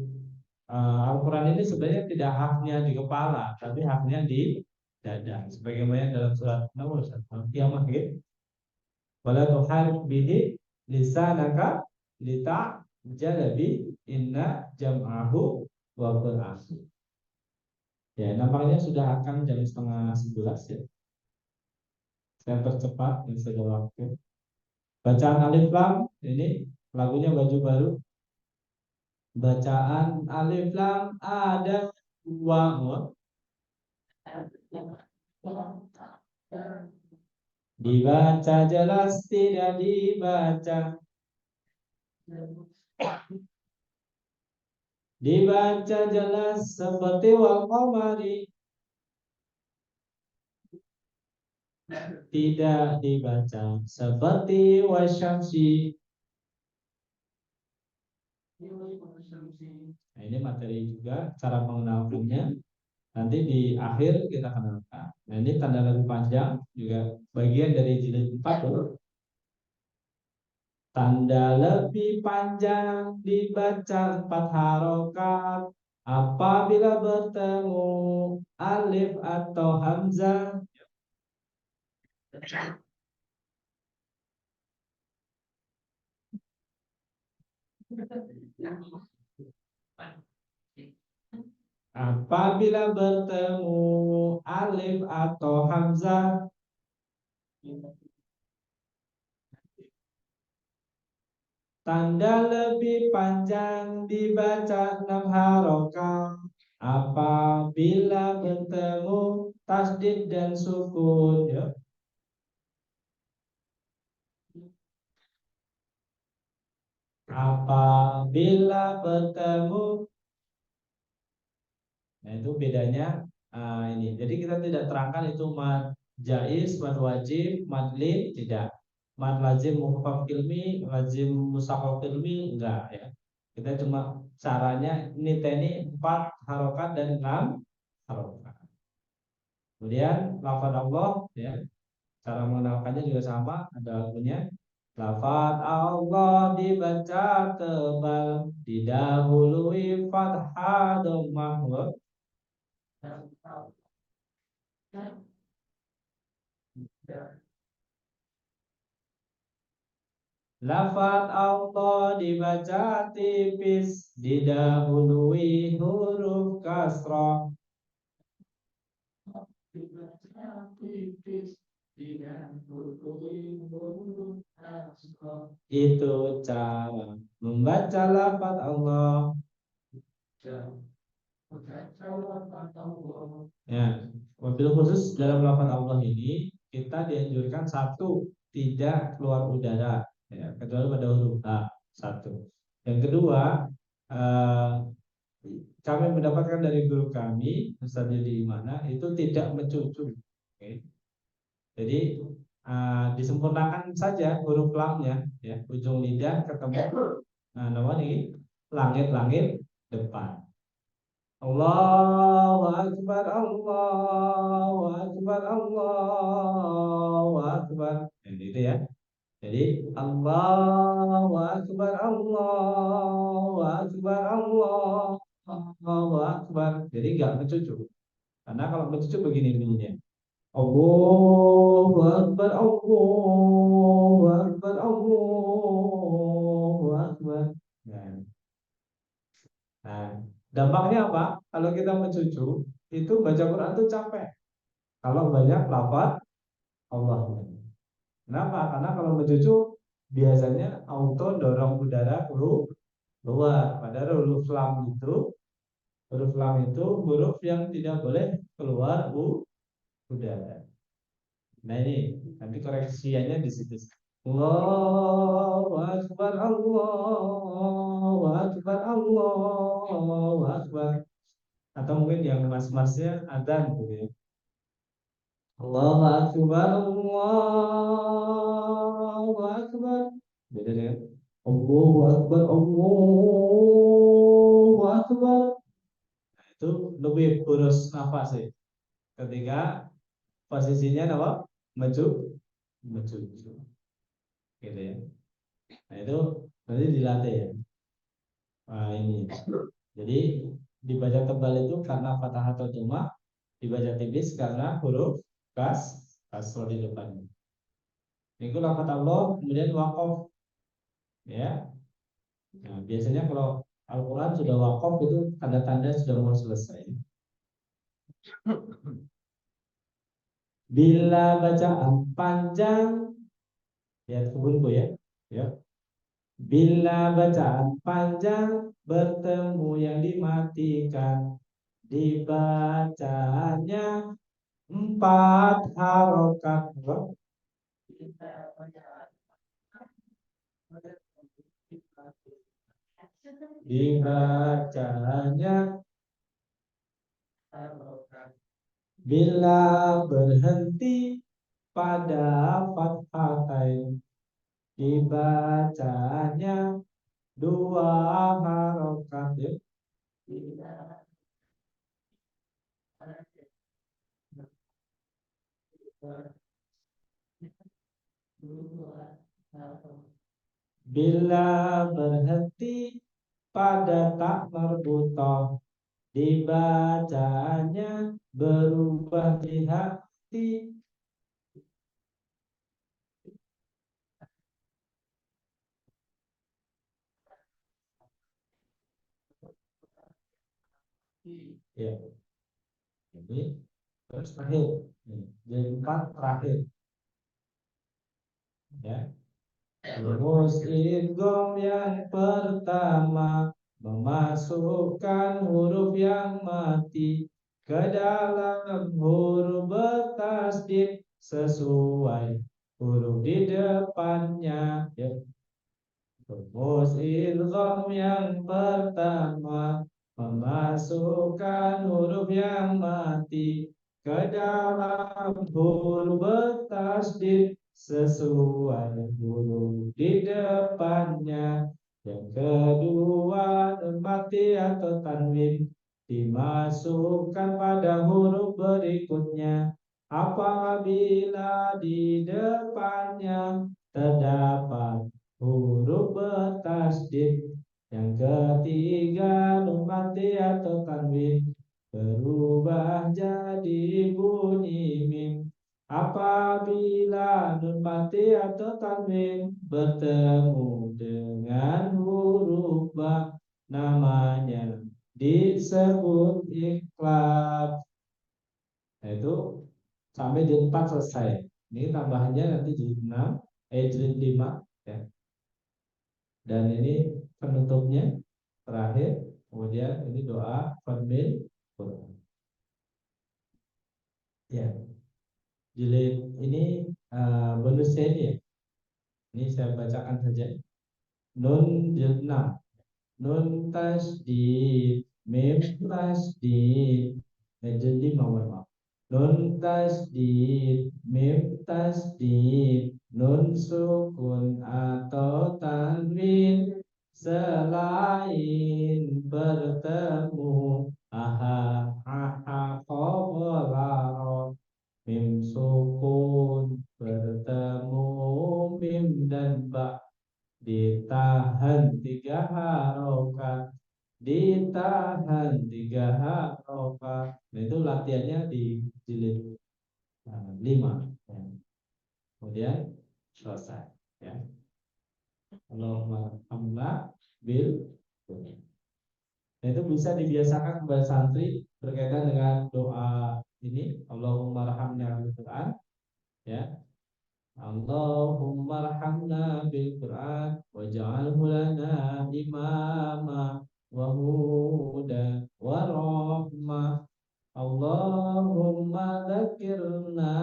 Al-Quran ini sebenarnya tidak haknya di kepala, tapi haknya di dada. Sebagaimana dalam surat nomor 1 Al-Qiyamah gitu. Wala tuharrik bihi lisanaka lita'jalabi inna jam'ahu wa qur'an. Ya, nampaknya sudah akan jam setengah 11 ya. Saya percepat ini sudah waktu. Bacaan alif lam ini lagunya baju baru. Bacaan alif lam ada dua. Dibaca jelas tidak dibaca. Dibaca jelas seperti wal qamari. Tidak dibaca seperti wasyamsi. Nah, ini materi juga cara mengenalkannya. Nanti di akhir kita kenalkan. Nah, ini tanda lebih panjang juga bagian dari jilid 4. Tanda lebih panjang dibaca 4 harokat apabila bertemu alif atau hamzah. Apabila bertemu alif atau hamzah. Tanda lebih panjang dibaca 6 harokat apabila bertemu tasdid dan sukun, ya. Apabila bertemu. Nah, itu bedanya ini. Jadi kita tidak terangkan itu mad jaiz, mad wajib, mad lin, tidak. Mad lazim mukhafaf ilmi, lazim musaqqal ilmi, enggak ya. Kita cuma caranya niteni 4 harokat dan 6 harokat. Kemudian lafaz Allah ya, cara mengenalkannya juga sama, ada lagunya. Lafaz Allah dibaca tebal, didahului fathah dhammah. Lafaz Allah dibaca tipis, didahului huruf kasrah. Itu cara membaca lafaz Allah. Ya, mobil khusus dalam lafaz Allah ini kita dianjurkan satu, tidak keluar udara, ya, kecuali pada huruf A, satu. Yang kedua, eh, kami mendapatkan dari guru kami Ustaz Yudi Imana itu tidak mencucu. Oke. Jadi disempurnakan saja huruf lamnya, ya, ujung lidah ketemu. Nah, namanya ini langit-langit depan. Allahu Akbar, Allahu Akbar, Allahu Akbar. Jadi itu ya. Jadi Allahu Akbar, Allahu Akbar, Allahu Akbar. Jadi nggak mencucu. Karena kalau mencucu begini bunyinya. Allahu Akbar, Allahu Akbar, Allahu Akbar. Nah, nah, dampaknya apa? Kalau kita mencucu, itu baca Quran itu capek. Kalau banyak lafaz Allah. Kenapa? Karena kalau mencucu biasanya auto dorong udara keluar. Padahal huruf lam itu huruf yang tidak boleh keluar udara. Nah ini nanti koreksiannya di situ. Allahu Akbar, Allahu Akbar, Allahu Akbar. Atau mungkin yang mas-masnya adzan gitu ya. Allahu Akbar, Allahu Akbar. Beda dengan Allahu Akbar, Allahu Akbar. Nah, itu lebih boros nafas sih. Ketika posisinya apa? Maju, maju, gitu ya. Nah itu nanti dilatih ya. Nah ini. Jadi dibaca tebal itu karena fathah atau cuma, dibaca tipis karena huruf kasroh di depannya. Itu lafaz Allah kemudian wakof ya. Nah, biasanya kalau Al-Quran sudah wakof itu tanda-tanda sudah mau selesai. Bila bacaan panjang, lihat kebunku ya. Ya. Bila bacaan panjang bertemu yang dimatikan, dibacanya 4 harokat. Dibacanya bila berhenti pada fathatain, dibacanya 2 harokat ya. Bila berhenti pada tak marbutoh, dibacanya berubah di hati. Ya, ini terus terakhir. Jadi 4 terakhir. Ya. Rumus idgham yang pertama memasukkan huruf yang mati ke dalam huruf bertasdid sesuai huruf di depannya. Ya. Rumus idgham yang pertama memasukkan huruf yang mati ke dalam huruf bertasdid sesuai huruf di depannya. Yang kedua, nun mati atau tanwin dimasukkan pada huruf berikutnya apabila di depannya terdapat huruf bertasdid. Yang ketiga, nun mati atau tanwin berubah jadi bunyi mim apabila nun mati atau tanwin bertemu dengan huruf ba, namanya disebut iklab. Nah, itu sampai jilid 4 selesai. Ini tambahannya nanti jilid 6, jilid 5 ya. Dan ini penutupnya terakhir. Kemudian ini doa fadmil Quran. Ya, jilid ini bonusnya ini ya. Ini saya bacakan saja. Nun jilid 6. Nun tasdid, mim tasdid. Jilid 5, mohon maaf. Nun tasdid, mim tasdid, nun sukun atau tanwin selain bertemu qoblaro, mim sukun bertemu mim dan ba ditahan 3 harokat, ditahan 3 harokat. Nah, itu latihannya di jilid 5 ya. Kemudian selesai ya. Allahumma hamna bil. Nah, itu bisa dibiasakan kepada santri berkaitan dengan doa ini Allahumma rahamna bil Quran ya. Allahumma rahamna bil Quran waj'alhu lana imama wa huda wa rahmah. Allahumma dzakirna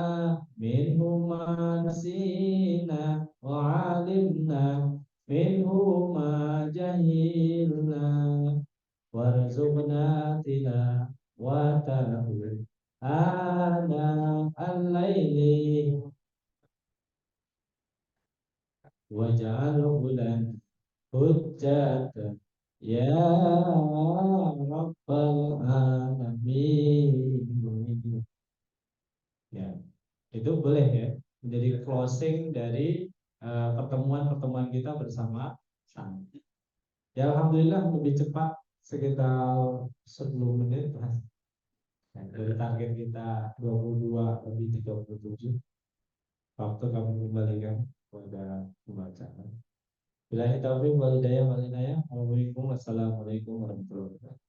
minhu ma nasina wa 'alimna minhu ma jahilna warzuqna tilawatahu ana al-laili waj'alhu lana hujjatan ya rabbal alamin. Ya, itu boleh ya menjadi closing dari pertemuan-pertemuan kita bersama sama. Ya alhamdulillah lebih cepat sekitar 10 menit Mas. Ya, dari target kita 22 lebih 37 waktu kami kembalikan kepada pembacaan. Bila kita wal hidayah. Assalamualaikum warahmatullahi wabarakatuh.